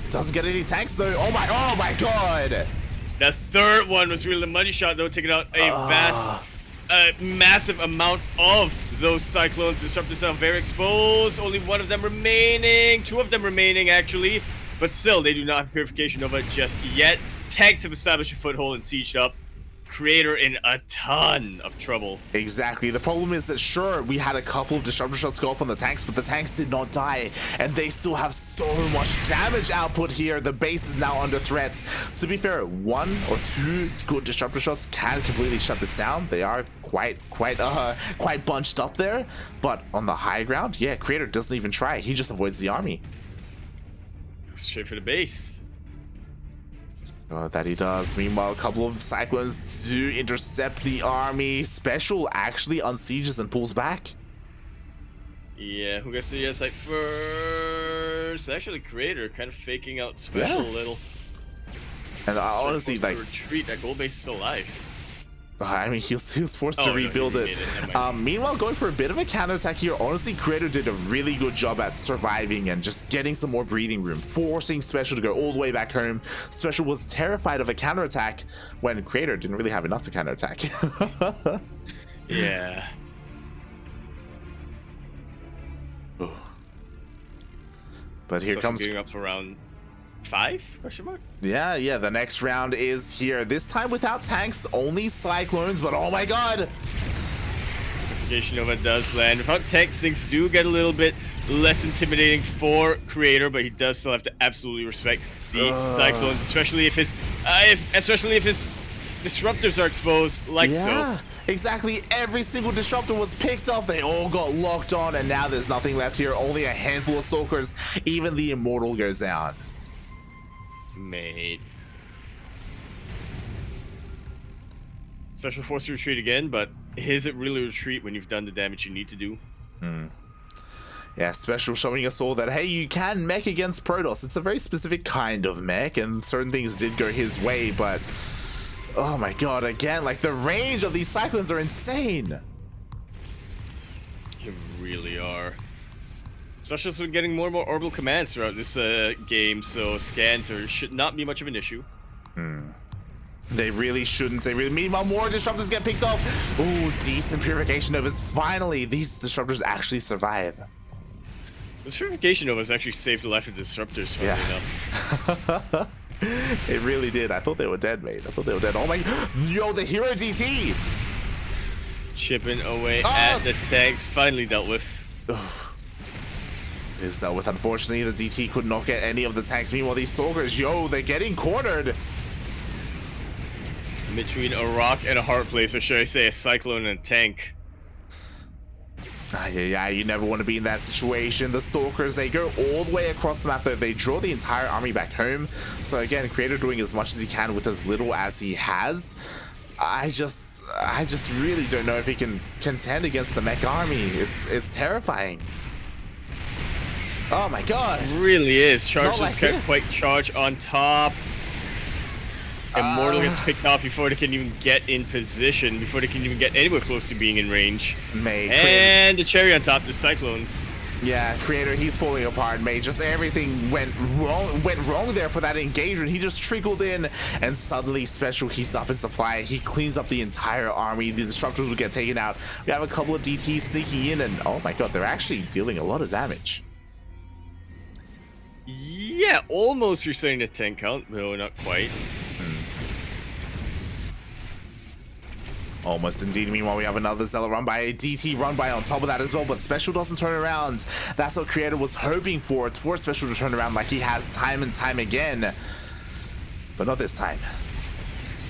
Doesn't get any tanks, though. Oh my god. The third one was really the money shot, though, taking out a massive amount of those Cyclones. Disruptors are very exposed. Only one of them remaining. Two of them remaining, actually. But still, they do not have Purification Nova just yet. Tanks have established a foothold and sieged up. Creator in a ton of trouble. Exactly. The problem is that, sure, we had a couple of disruptor shots go off on the tanks, but the tanks did not die, and they still have so much damage output here. The base is now under threat. To be fair, one or two good disruptor shots can completely shut this down. They are quite bunched up there, but on the high ground, yeah, Creator doesn't even try. He just avoids the army. Straight for the base. Oh, that he does. Meanwhile, a couple of Cyclones do intercept the army. Special actually unsieges and pulls back. Yeah, who gets the site first? Actually, Creator kind of faking out Special a little. And honestly, like, retreat. That gold base is still alive. I mean, he was forced to rebuild it. Meanwhile, going for a bit of a counterattack here, honestly, Creator did a really good job at surviving and just getting some more breathing room, forcing Special to go all the way back home. Special was terrified of a counterattack when Creator didn't really have enough to counterattack. Yeah. But here comes... Getting up for round 5? Question mark? Yeah, the next round is here. This time without tanks, only Cyclones, but oh my god! Purification Nova does land. Without tanks, things do get a little bit less intimidating for Creator, but he does still have to absolutely respect the Cyclones, especially if his disruptors are exposed like so. Exactly, every single disruptor was picked up, they all got locked on, and now there's nothing left here, only a handful of Stalkers. Even the Immortal goes down. Mate. Special forced to retreat again, but is it really retreat when you've done the damage you need to do? Yeah, Special showing us all that, hey, you can mech against Protoss. It's a very specific kind of mech, and certain things did go his way, but... oh my god, again, like, the range of these Cyclones are insane! You really are. Special's been getting more and more orbital commands throughout this game, so scans should not be much of an issue. They really shouldn't. Meanwhile, more disruptors get picked off. Ooh, decent Purification Novas. Finally, these disruptors actually survive. This Purification Novas actually saved the life of disruptors, funnily enough. It really did. I thought they were dead, mate. I thought they were dead. Oh my... yo, the hero DT! Chipping away at the tanks. Finally dealt with. Is dealt with. Unfortunately, the DT could not get any of the tanks. Meanwhile, these Stalkers, yo, they're getting cornered. Between a rock and a hard place, or should I say a Cyclone and a tank. Yeah, you never want to be in that situation. The Stalkers, they go all the way across the map, though. They draw the entire army back home. So again, Creator doing as much as he can with as little as he has. I just really don't know if he can contend against the mech army. It's terrifying. Oh my god. It really is. Charges like can't quite charge on top. Immortal gets picked off before they can even get in position, before they can even get anywhere close to being in range. And the cherry on top, the Cyclones. Yeah, Creator, he's falling apart, mate. Just everything went wrong there for that engagement. He just trickled in, and suddenly SpeCial, he's up in supply. He cleans up the entire army. The Disruptors will get taken out. We have a couple of DTs sneaking in, and oh my god, they're actually dealing a lot of damage. Yeah, almost resetting the 10 count, no, not quite. Almost indeed. Meanwhile, we have another Zealot run by, a DT run by on top of that as well, but SpeCial doesn't turn around. That's what Creator was hoping for SpeCial to turn around like he has time and time again. But not this time.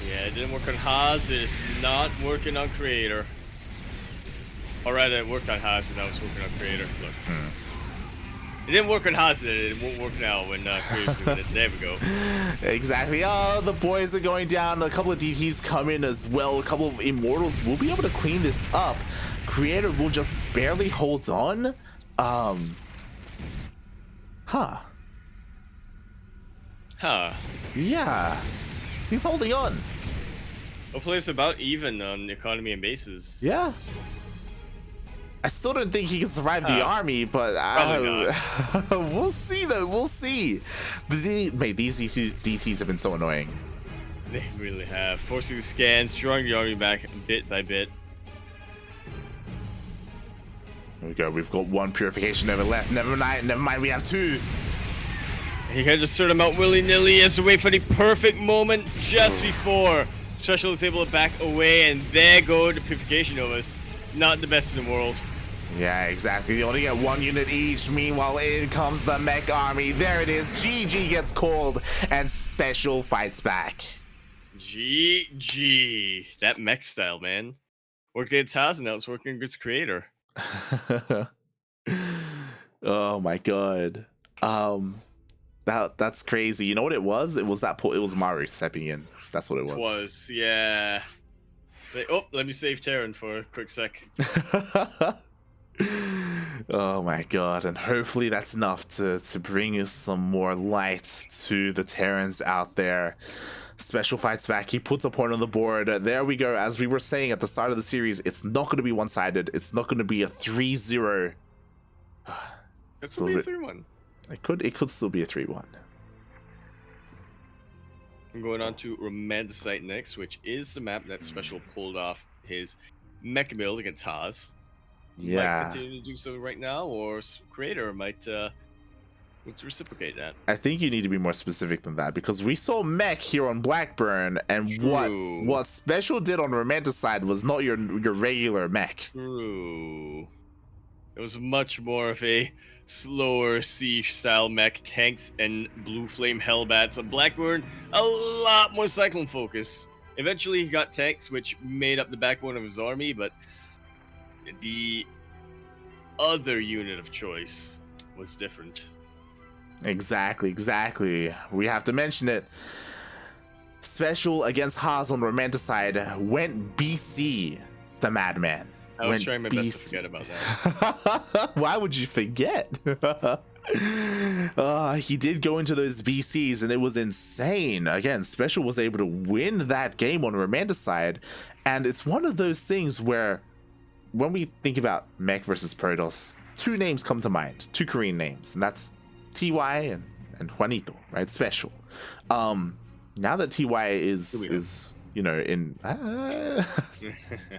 Yeah, it didn't work on Haas, it's not working on Creator. Alright, it worked on Haas and now it's working on Creator. Look. It didn't work on Haas, it won't work now when Creator's doing it. There we go. Exactly. Oh, the boys are going down. A couple of DTs come in as well. A couple of Immortals will be able to clean this up. Creator will just barely hold on. Huh. Yeah. He's holding on. Hopefully it's about even on economy and bases. Yeah. I still don't think he can survive the army, but we'll see though. We'll see. Mate, these DTs have been so annoying. They really have. Forcing the scans, drawing the army back bit by bit. There we go. We've got one purification over left. Never mind. We have two. He can just sort him out willy-nilly as a wait for the perfect moment just before SpeCial is able to back away, and there go the purification novas. Not the best in the world. Yeah, exactly. They only get one unit each. Meanwhile, in comes the mech army. There it is. GG gets called, and SpeCial fights back. GG. That mech style, man. Working against Haas, now it's working against Creator. Oh my god. That's crazy. You know what it was? It was it was Maru stepping in. That's what it was. Yeah. Let me save Terran for a quick sec. Oh my god, and hopefully that's enough to bring us some more light to the Terrans out there. SpeCial fights back. He puts a point on the board. There we go. As we were saying at the start of the series, it's not going to be one-sided. It's not going to be a 3-0. It could be a 3-1. It could still be a 3-1. I'm going on to Romanticite next, which is the map that SpeCial pulled off his mech build against Haas. Yeah. Might continue to do so right now, or Creator might look to reciprocate that. I think you need to be more specific than that, because we saw mech here on Blackburn, and True. what SpeCial did on Romanticide was not your regular mech. True. It was much more of a slower siege style mech, tanks and blue flame hellbats. On Blackburn, a lot more cyclone focus. Eventually he got tanks, which made up the backbone of his army, but the other unit of choice was different. Exactly. We have to mention it. SpeCial against Haas on Romanticide went BC, the madman. I was trying my best to forget about that. Why would you forget? He did go into those VCs and it was insane. Again, SpeCial was able to win that game on Romanticide, and it's one of those things where when we think about mech versus Protoss, two names come to mind, two Korean names, and that's TY and Juanito, right? SpeCial. Now that TY is you know, in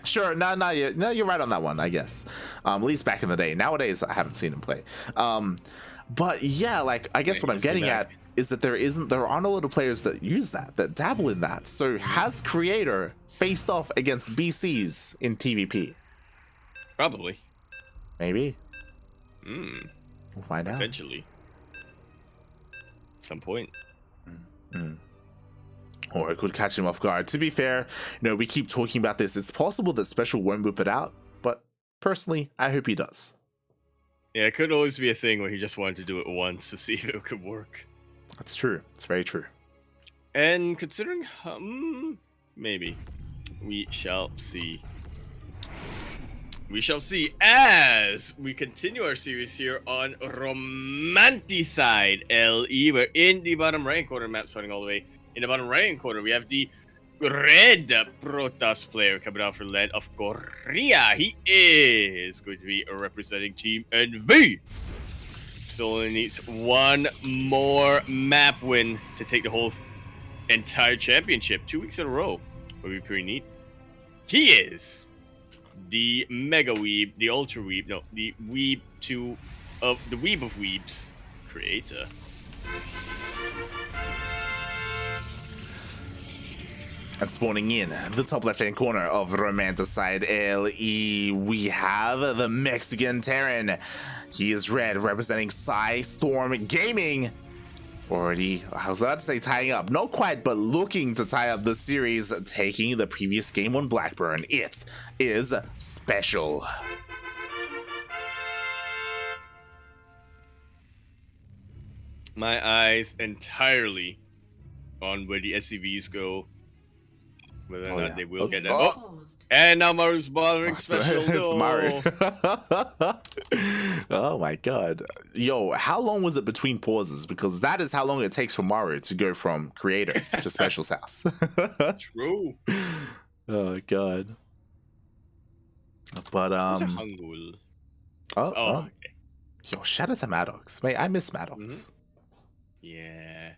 sure, no, you're right on that one, I guess. At least back in the day. Nowadays, I haven't seen him play. But yeah, like I guess what I'm getting at is that there aren't a lot of players that use that dabble in that. So has Creator faced off against BCs in TVP? Probably. Maybe. We'll find out eventually. At some point. Or it could catch him off guard. To be fair, you know, we keep talking about this. It's possible that SpeCial won't whip it out, but personally, I hope he does. Yeah, it could always be a thing where he just wanted to do it once to see if it could work. That's true. It's very true. And considering, maybe. We shall see. We shall see as we continue our series here on Romanticide LE. We're in the bottom right corner map, starting all the way in the bottom right corner. We have the red Protoss player coming out for land of Korea. He is going to be representing Team NV. Still only needs one more map win to take the whole entire championship. 2 weeks in a row. Would be pretty neat. He is the Mega Weeb, the Ultra Weeb, no, the Weeb of the Weeb of Weebs creator. And spawning in the top left-hand corner of Romanticide LE, we have the Mexican Terran. He is red, representing Storm Gaming. Already, I was about to say tying up, not quite, but looking to tie up the series, taking the previous game on Blackburn. It is SpeCial. My eyes entirely on where the SCVs go. Whether or not they will get that. And now Maru's bothering SpeCial. It's Maru. Oh my god. Yo, how long was it between pauses? Because that is how long it takes for Maru to go from creator to SpeCial's house. True. Oh god. But okay. Yo, shout out to Maddox. Mate, I miss Maddox. Mm-hmm. Yeah.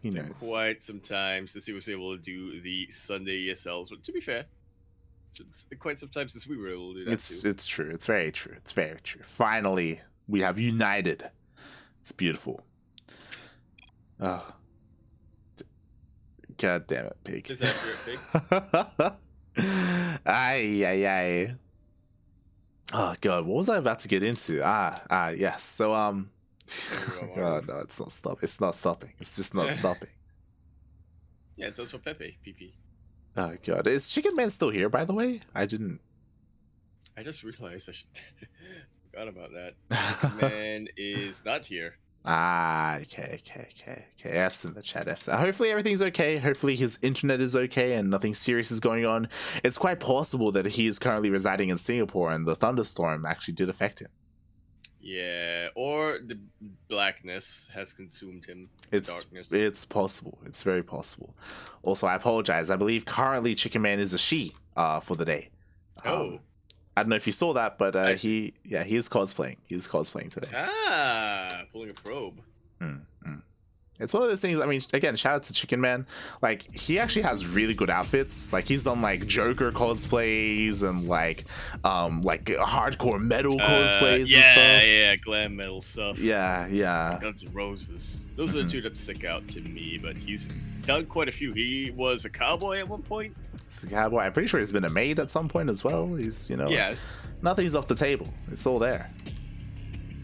He knows. Quite sometimes since he was able to do the Sunday ESLs, but to be fair, quite sometimes since we were able to do that too. It's true. It's very true. It's very true. Finally, we have united. It's beautiful. Oh. God damn it, pig. Is that pig? Ay. Oh god, what was I about to get into? Yes. So oh no, it's not stopping. It's not stopping. It's just not stopping. Yeah, it's also Pepe, PP. Oh god, is Chicken Man still here? By the way, I just realized I forgot about that. Chicken Man is not here. Okay. F's in the chat. F's. Hopefully everything's okay. Hopefully his internet is okay and nothing serious is going on. It's quite possible that he is currently residing in Singapore and the thunderstorm actually did affect him. Yeah, or the blackness has consumed him. Darkness. It's possible. It's very possible. Also, I apologize. I believe currently Chicken Man is a she for the day. I don't know if you saw that, but he is cosplaying. He is cosplaying today. Pulling a probe. It's one of those things. I mean, again, shout out to Chicken Man. Like, he actually has really good outfits. Like, he's done like Joker cosplays and like hardcore metal cosplays. And stuff. Yeah, glam metal stuff. Yeah. Guns N' Roses. Those are the two that stick out to me. But he's done quite a few. He was a cowboy at one point. It's a cowboy. I'm pretty sure he's been a maid at some point as well. He's Yes. Nothing's off the table. It's all there.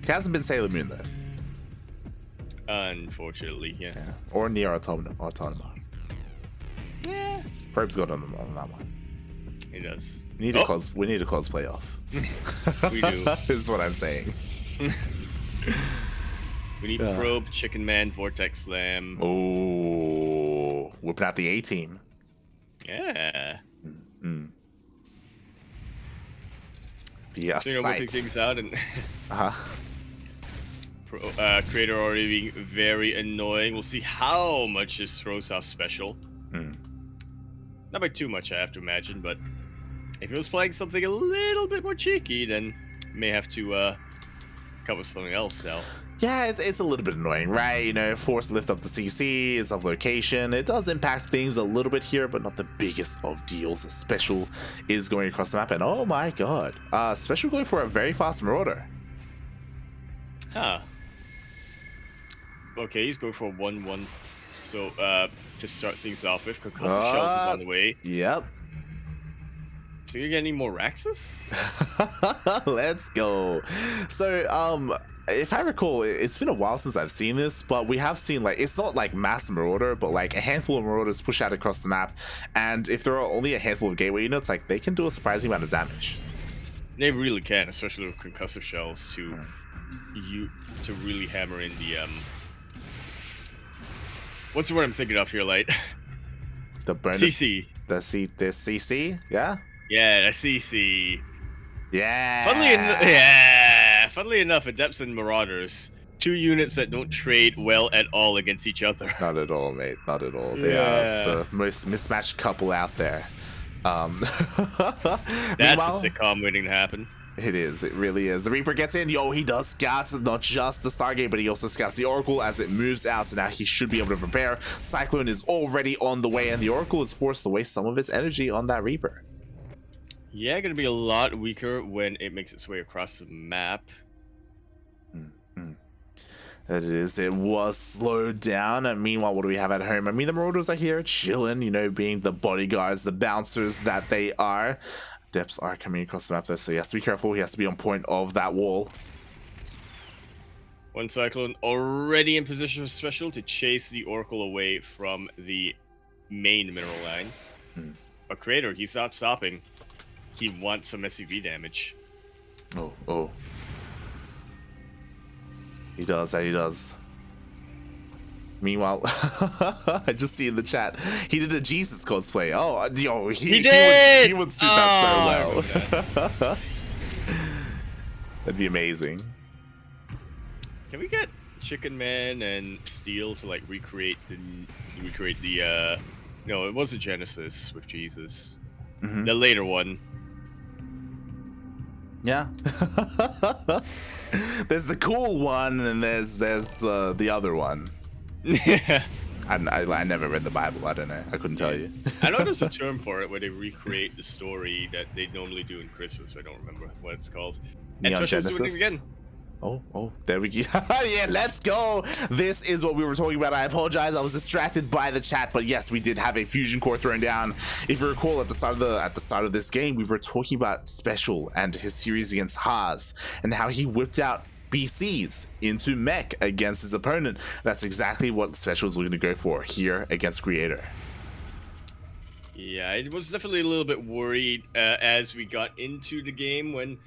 He hasn't been Sailor Moon though. Unfortunately, yeah. Or Near Autonoma. Yeah. Probe's got on that one. He does. We need a cosplay off. We do. Is what I'm saying. We need Probe, Chicken Man, Vortex Slam. Oh, whipping out the A-team. Yeah. Be a sight. Working things out and creator already being very annoying. We'll see how much this throws off SpeCial. Not by too much, I have to imagine, but if he was playing something a little bit more cheeky, then may have to come with something else now. Yeah, it's a little bit annoying, right? Force lift up the CC, it's off location. It does impact things a little bit here, but not the biggest of deals. SpeCial is going across the map, and oh my god, SpeCial going for a very fast Marauder. Huh. Okay, he's going for a 1-1. So, to start things off with, Concussive Shells is on the way. Yep. So you get any more Raxus? Let's go. So, if I recall, it's been a while since I've seen this, but we have seen, like, it's not like mass Marauder, but like a handful of Marauders push out across the map, and if there are only a handful of Gateway units, like, they can do a surprising amount of damage. They really can, especially with Concussive Shells to really hammer in the what's the word I'm thinking of here, Light? The bonus CC. The CC, yeah? Yeah, the CC. Yeah. Funnily enough, Adepts and Marauders, two units that don't trade well at all against each other. Not at all, mate. Not at all. They Yeah. are the most mismatched couple out there. That's Meanwhile, a sitcom waiting to happen. it is. It really is. The Reaper gets in. Yo, he does scout not just the Stargate, but he also scouts the Oracle as it moves out. So now he should be able to prepare. Cyclone is already on the way, and the Oracle is forced to waste some of its energy on that Reaper. Yeah, gonna be a lot weaker when it makes its way across the map. That it is. It was slowed down. And meanwhile, what do we have at home? I mean, the Marauders are here chilling, you know, being the bodyguards, the bouncers that they are. Depths are coming across the map, though, so he has to be careful. He has to be on point of that wall. One Cyclone already in position for special to chase the Oracle away from the main mineral line. But Creator, he's not stopping. He wants some SUV damage. Oh. He does, he does. Meanwhile, I just see in the chat, he did a Jesus cosplay. Oh, yo, he would suit that so well. That'd be amazing. Can we get Chicken Man and Steel to like recreate the no, it wasn't Genesis with Jesus. The later one. Yeah. There's the cool one, and there's the other one. Yeah. I never read the Bible. I don't know. I couldn't tell you. I know there's a term for it where they recreate the story that they normally do in Christmas. But I don't remember what it's called. Neon Genesis. Again. Oh, there we go. Yeah, let's go. This is what we were talking about. I apologize. I was distracted by the chat, but yes, we did have a fusion core thrown down. If you recall, at the start of this game, we were talking about SpeCial and his series against Haas and how he whipped out BCs into mech against his opponent. That's exactly what SpeCial is looking to go for here against Creator. Yeah, I was definitely a little bit worried as we got into the game when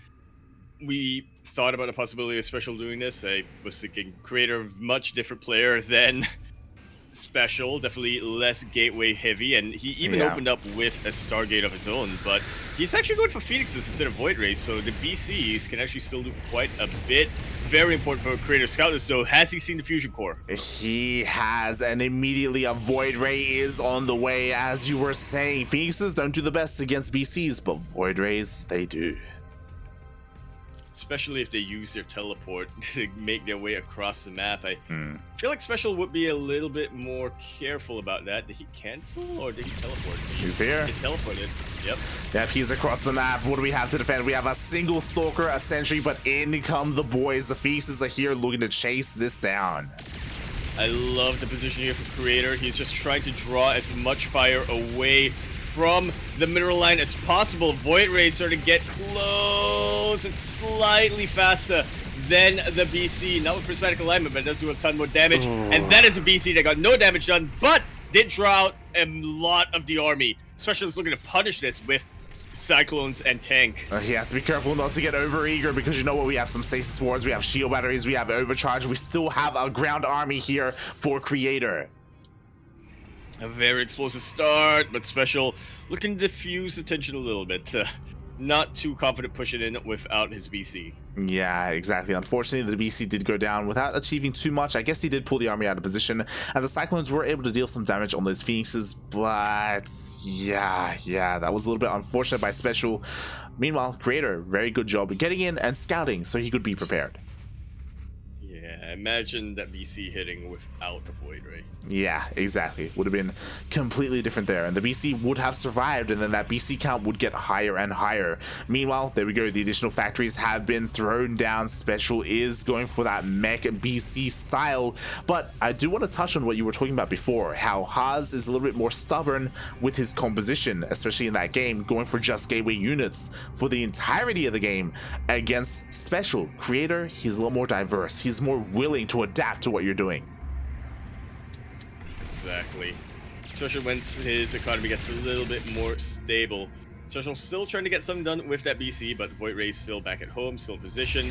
we thought about the possibility of SpeCial doing this. I was thinking Creator, much different player than SpeCial, definitely less gateway heavy, and he even opened up with a Stargate of his own, but he's actually going for Phoenixes instead of Void Rays, so the BCs can actually still do quite a bit. Very important for Creator Scout list, so has he seen the Fusion Core? He has, and immediately a Void Ray is on the way. As you were saying, Phoenixes don't do the best against BCs, but Void Rays, they do. Especially if they use their teleport to make their way across the map. I feel like SpeCial would be a little bit more careful about that. Did he cancel or did he teleport? He's here. He teleported. Yep. Yep, he's across the map. What do we have to defend? We have a single Stalker, a Sentry, but in come the boys. The Phoenixes are here looking to chase this down. I love the position here for Creator. He's just trying to draw as much fire away from the mineral line as possible. Void Ray starting to get close and slightly faster than the BC. Not with prismatic alignment, but it does do a ton more damage. And that is a BC that got no damage done, but did draw out a lot of the army. Especially is looking to punish this with Cyclones and Tank. He has to be careful not to get over eager, because you know what? We have some stasis wards, we have shield batteries, we have overcharge. We still have a ground army here for Creator. A very explosive start, but SpeCial looking to diffuse the tension a little bit. Not too confident pushing in without his BC. Yeah, exactly. Unfortunately, the BC did go down without achieving too much. I guess he did pull the army out of position, and the Cyclones were able to deal some damage on those Phoenixes, but yeah, that was a little bit unfortunate by SpeCial. Meanwhile, Creator, very good job getting in and scouting so he could be prepared. Yeah, imagine that BC hitting without a Void Ray. Yeah, exactly. Would have been completely different there, and the BC would have survived, and then that BC count would get higher and higher. Meanwhile, there we go. The additional factories have been thrown down. SpeCial is going for that mech BC style, but I do want to touch on what you were talking about before, how Haas is a little bit more stubborn with his composition, especially in that game, going for just gateway units for the entirety of the game against SpeCial. Creator, he's a little more diverse. He's more willing to adapt to what you're doing. Exactly. Especially once his economy gets a little bit more stable. SpeCial still trying to get something done with that BC, but Void Ray's still back at home, still in position.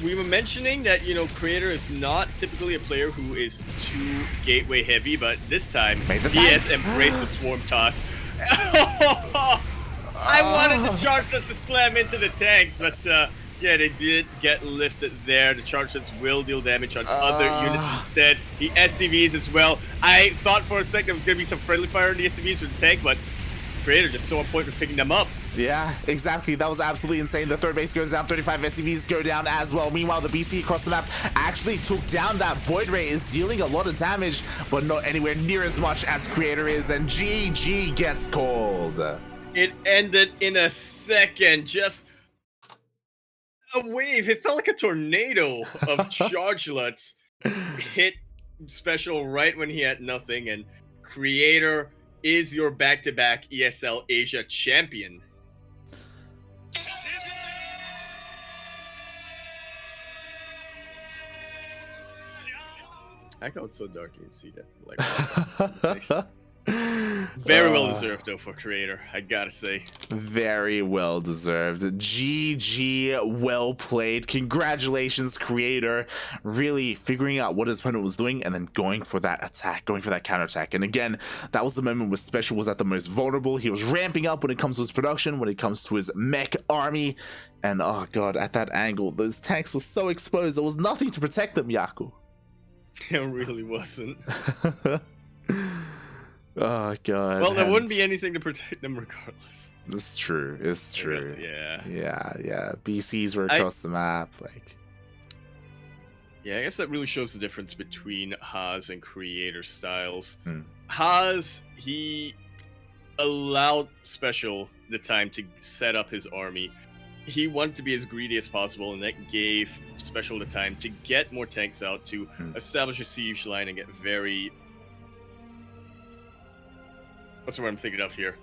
We were mentioning that, you know, Creator is not typically a player who is too gateway heavy, but this time he has embraced the swarm toss. I wanted to charge that to slam into the tanks, but Yeah, they did get lifted there. The charge shots will deal damage on other units Uh, instead. The SCVs as well. I thought for a second there was going to be some friendly fire on the SCVs with the tank, but Creator just so on point with picking them up. yeah, exactly. That was absolutely insane. The third base goes down, 35 SCVs go down as well. Meanwhile, the BC across the map actually took down that Void Ray, is dealing a lot of damage, but not anywhere near as much as Creator is, and GG gets called. It ended in a second. Just a wave. It felt like a tornado of chargelets hit SpeCial right when he had nothing, and Creator is your back-to-back ESL Asia champion. I know it's so dark you can see that. Like, nice. Very well deserved though for Creator, I gotta say. Very well deserved. GG, well played. Congratulations, Creator. Really figuring out what his opponent was doing and then going for that attack, going for that counterattack. And again, that was the moment where SpeCial was at the most vulnerable. He was ramping up when it comes to his production, when it comes to his mech army. And oh god, at that angle, those tanks were so exposed. There was nothing to protect them, Yaku. It really wasn't. Oh god. Well, there wouldn't be anything to protect them regardless. It's true. It's true. Yeah. Yeah. BCs were across the map. Like. Yeah, I guess that really shows the difference between Haas and Creator styles. Hmm. Haas, he allowed SpeCial the time to set up his army. He wanted to be as greedy as possible, and that gave SpeCial the time to get more tanks out, to establish a siege line and get very... What's the word I'm thinking of here?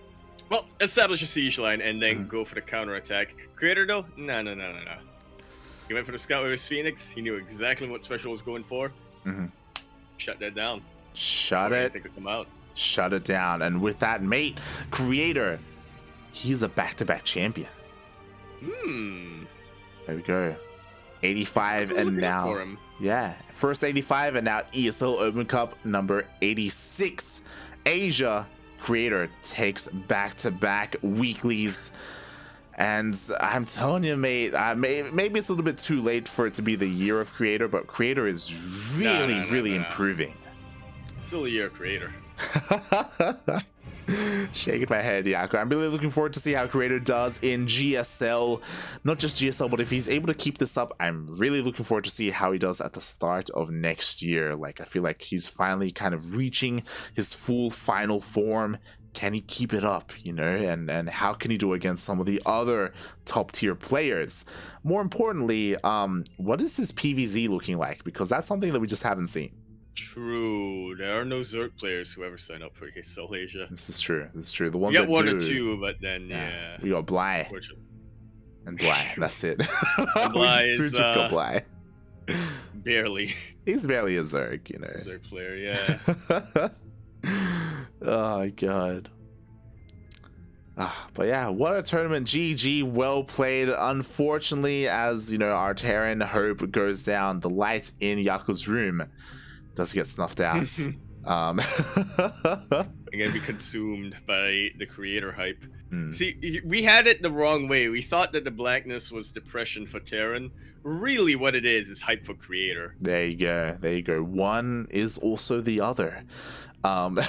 Well, establish a siege line and then go for the counterattack. Creator, though? No. He went for the scout with his Phoenix. He knew exactly what SpeCial was going for. Shut that down. Shut it. Come out. Shut it down. And with that, mate, Creator, he's a back-to-back champion. There we go. 85 and now. For him. Yeah, first 85 and now ESL Open Cup number 86. Asia. Creator takes back-to-back weeklies, and I'm telling you, mate, maybe it's a little bit too late for it to be the year of Creator, but Creator is really improving. It's still a year of Creator. Shaking my head, Yaku. I'm really looking forward to see how Creator does in GSL. Not just GSL, but if he's able to keep this up, I'm really looking forward to see how he does at the start of next year. Like, I feel like he's finally kind of reaching his full final form. Can he keep it up, you know? And how can he do against some of the other top tier players? More importantly, what is his PvZ looking like? Because that's something that we just haven't seen. True. There are no Zerg players who ever sign up for ESL Asia. This is true. The ones we that got one do, or two, but then yeah. We got Bly. And Bly. That's it. we just got Bly. Barely. He's barely a Zerg, you know. Zerg player, yeah. Oh my god. But yeah, what a tournament. GG, well played. Unfortunately, as you know, our Terran hope goes down, the light in Yaku's room does get snuffed out. I'm gonna be consumed by the Creator hype. See, we had it the wrong way. We thought that the blackness was depression for Terran. Really what it is hype for Creator. There you go. One is also the other. And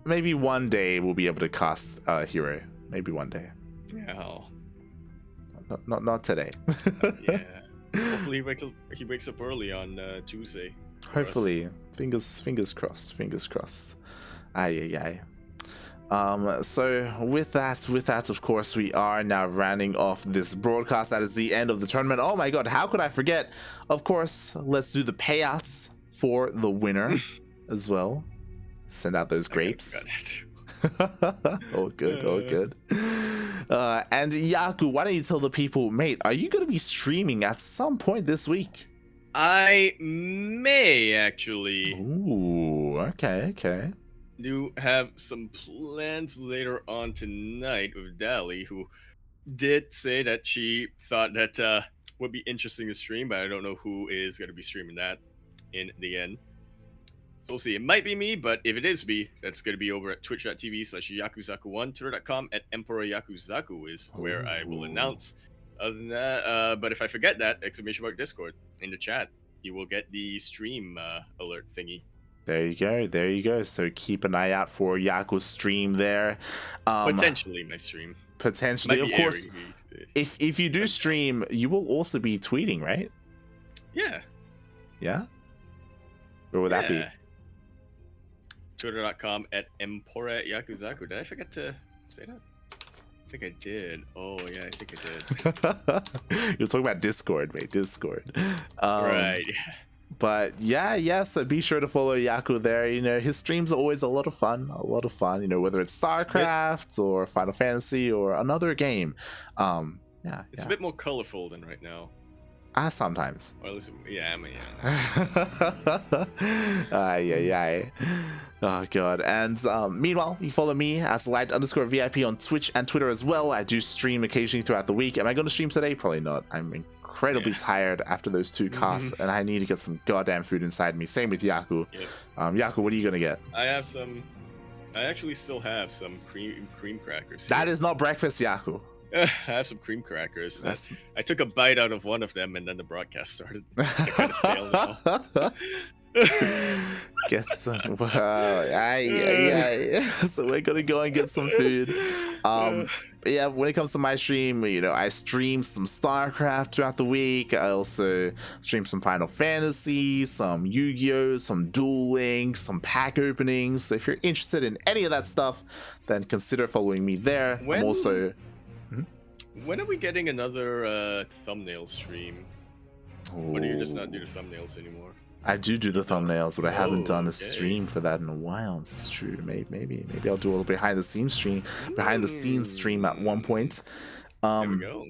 maybe one day we'll be able to cast Hero. Maybe one day. Yeah. Not today. Yeah. Hopefully he wakes up early on Tuesday. Hopefully. Fingers crossed. Aye. So with that, of course, we are now rounding off this broadcast. That is the end of the tournament. Oh my god, how could I forget? Of course, let's do the payouts for the winner as well. Send out those grapes. all good. And Yaku, why don't you tell the people, mate, are you going to be streaming at some point this week? I may actually. Ooh, okay. Do have some plans later on tonight with Dali, who did say that she thought that would be interesting to stream, but I don't know who is going to be streaming that in the end. So we'll see. It might be me, but if it is me, that's going to be over at twitch.tv/Yakuzaku1. Twitter.com at Emperor Yakuzaku is where I will announce. Other than that, but if I forget that, !Discord in the chat. You will get the stream alert thingy. There you go. There you go. So keep an eye out for Yaku's stream there. Potentially my stream. Potentially, of course. If you do stream, you will also be tweeting, right? Yeah. Yeah? Where would that be? Twitter.com at Empore Yakuzaku. Did I forget to say that? I think I did. Oh, yeah, I think I did. You're talking about Discord, mate. Discord. Right. But yeah, so be sure to follow Yaku there. You know, his streams are always a lot of fun. You know, whether it's StarCraft or Final Fantasy or another game. It's a bit more colorful than right now. Sometimes. Or at least, yeah, I mean, yeah. Oh god. And meanwhile, you follow me as light_VIP on Twitch and Twitter as well. I do stream occasionally throughout the week. Am I going to stream today? Probably not. I'm incredibly tired after those 2 casts, and I need to get some goddamn food inside me. Same with Yaku. Yep. Yaku, what are you gonna get? I actually still have some cream crackers. That is not breakfast, Yaku. I have some cream crackers. I took a bite out of one of them, and then the broadcast started. They're kind of stale now. Get some. So we're gonna go and get some food. But yeah, when it comes to my stream, you know, I stream some StarCraft throughout the week. I also stream some Final Fantasy, some Yu-Gi-Oh, some Duel Links, some pack openings. So if you're interested in any of that stuff, then consider following me there. I'm also. When are we getting another thumbnail stream? Or do you just not do the thumbnails anymore? I do the thumbnails, but I haven't done a stream for that in a while. It's true. Maybe I'll do a little behind the scenes stream at one point. There we go.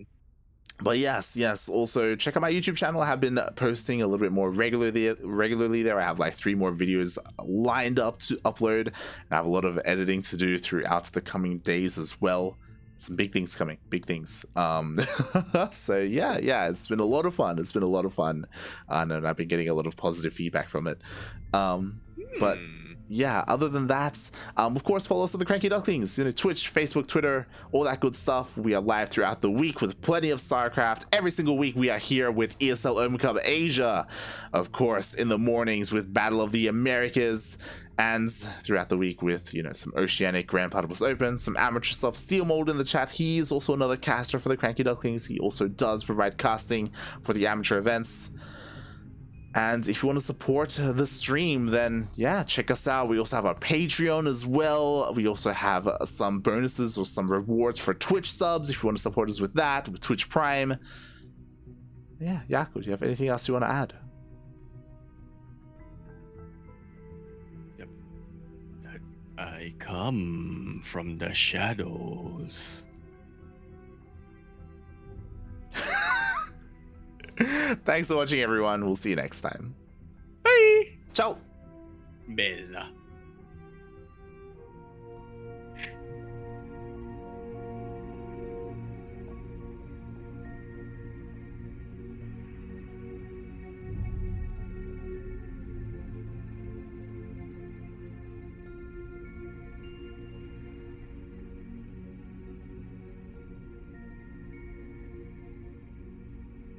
But yes. Also, check out my YouTube channel. I have been posting a little bit more regularly there. I have like 3 more videos lined up to upload. And I have a lot of editing to do throughout the coming days as well. Some big things coming, big things. So yeah, it's been a lot of fun. And I've been getting a lot of positive feedback from it. But yeah, other than that, of course, follow us on the CranKy Ducklings, you know, Twitch, Facebook, Twitter, all that good stuff. We are live throughout the week with plenty of StarCraft. Every single week we are here with ESL Open Cup Asia, of course, in the mornings with Battle of the Americas, and throughout the week with, you know, some Oceanic Grand Platypus Open, some amateur stuff. Steel Mold in the chat. He is also another caster for the CranKy Ducklings. He also does provide casting for the amateur events. And if you want to support the stream, then yeah, check us out. We also have our Patreon as well. We also have some bonuses or some rewards for Twitch subs if you want to support us with that, with Twitch Prime. Yeah, Yaku, do you have anything else you want to add? Yep. I come from the shadows. Thanks for watching, everyone. We'll see you next time. Bye. Ciao. Bella.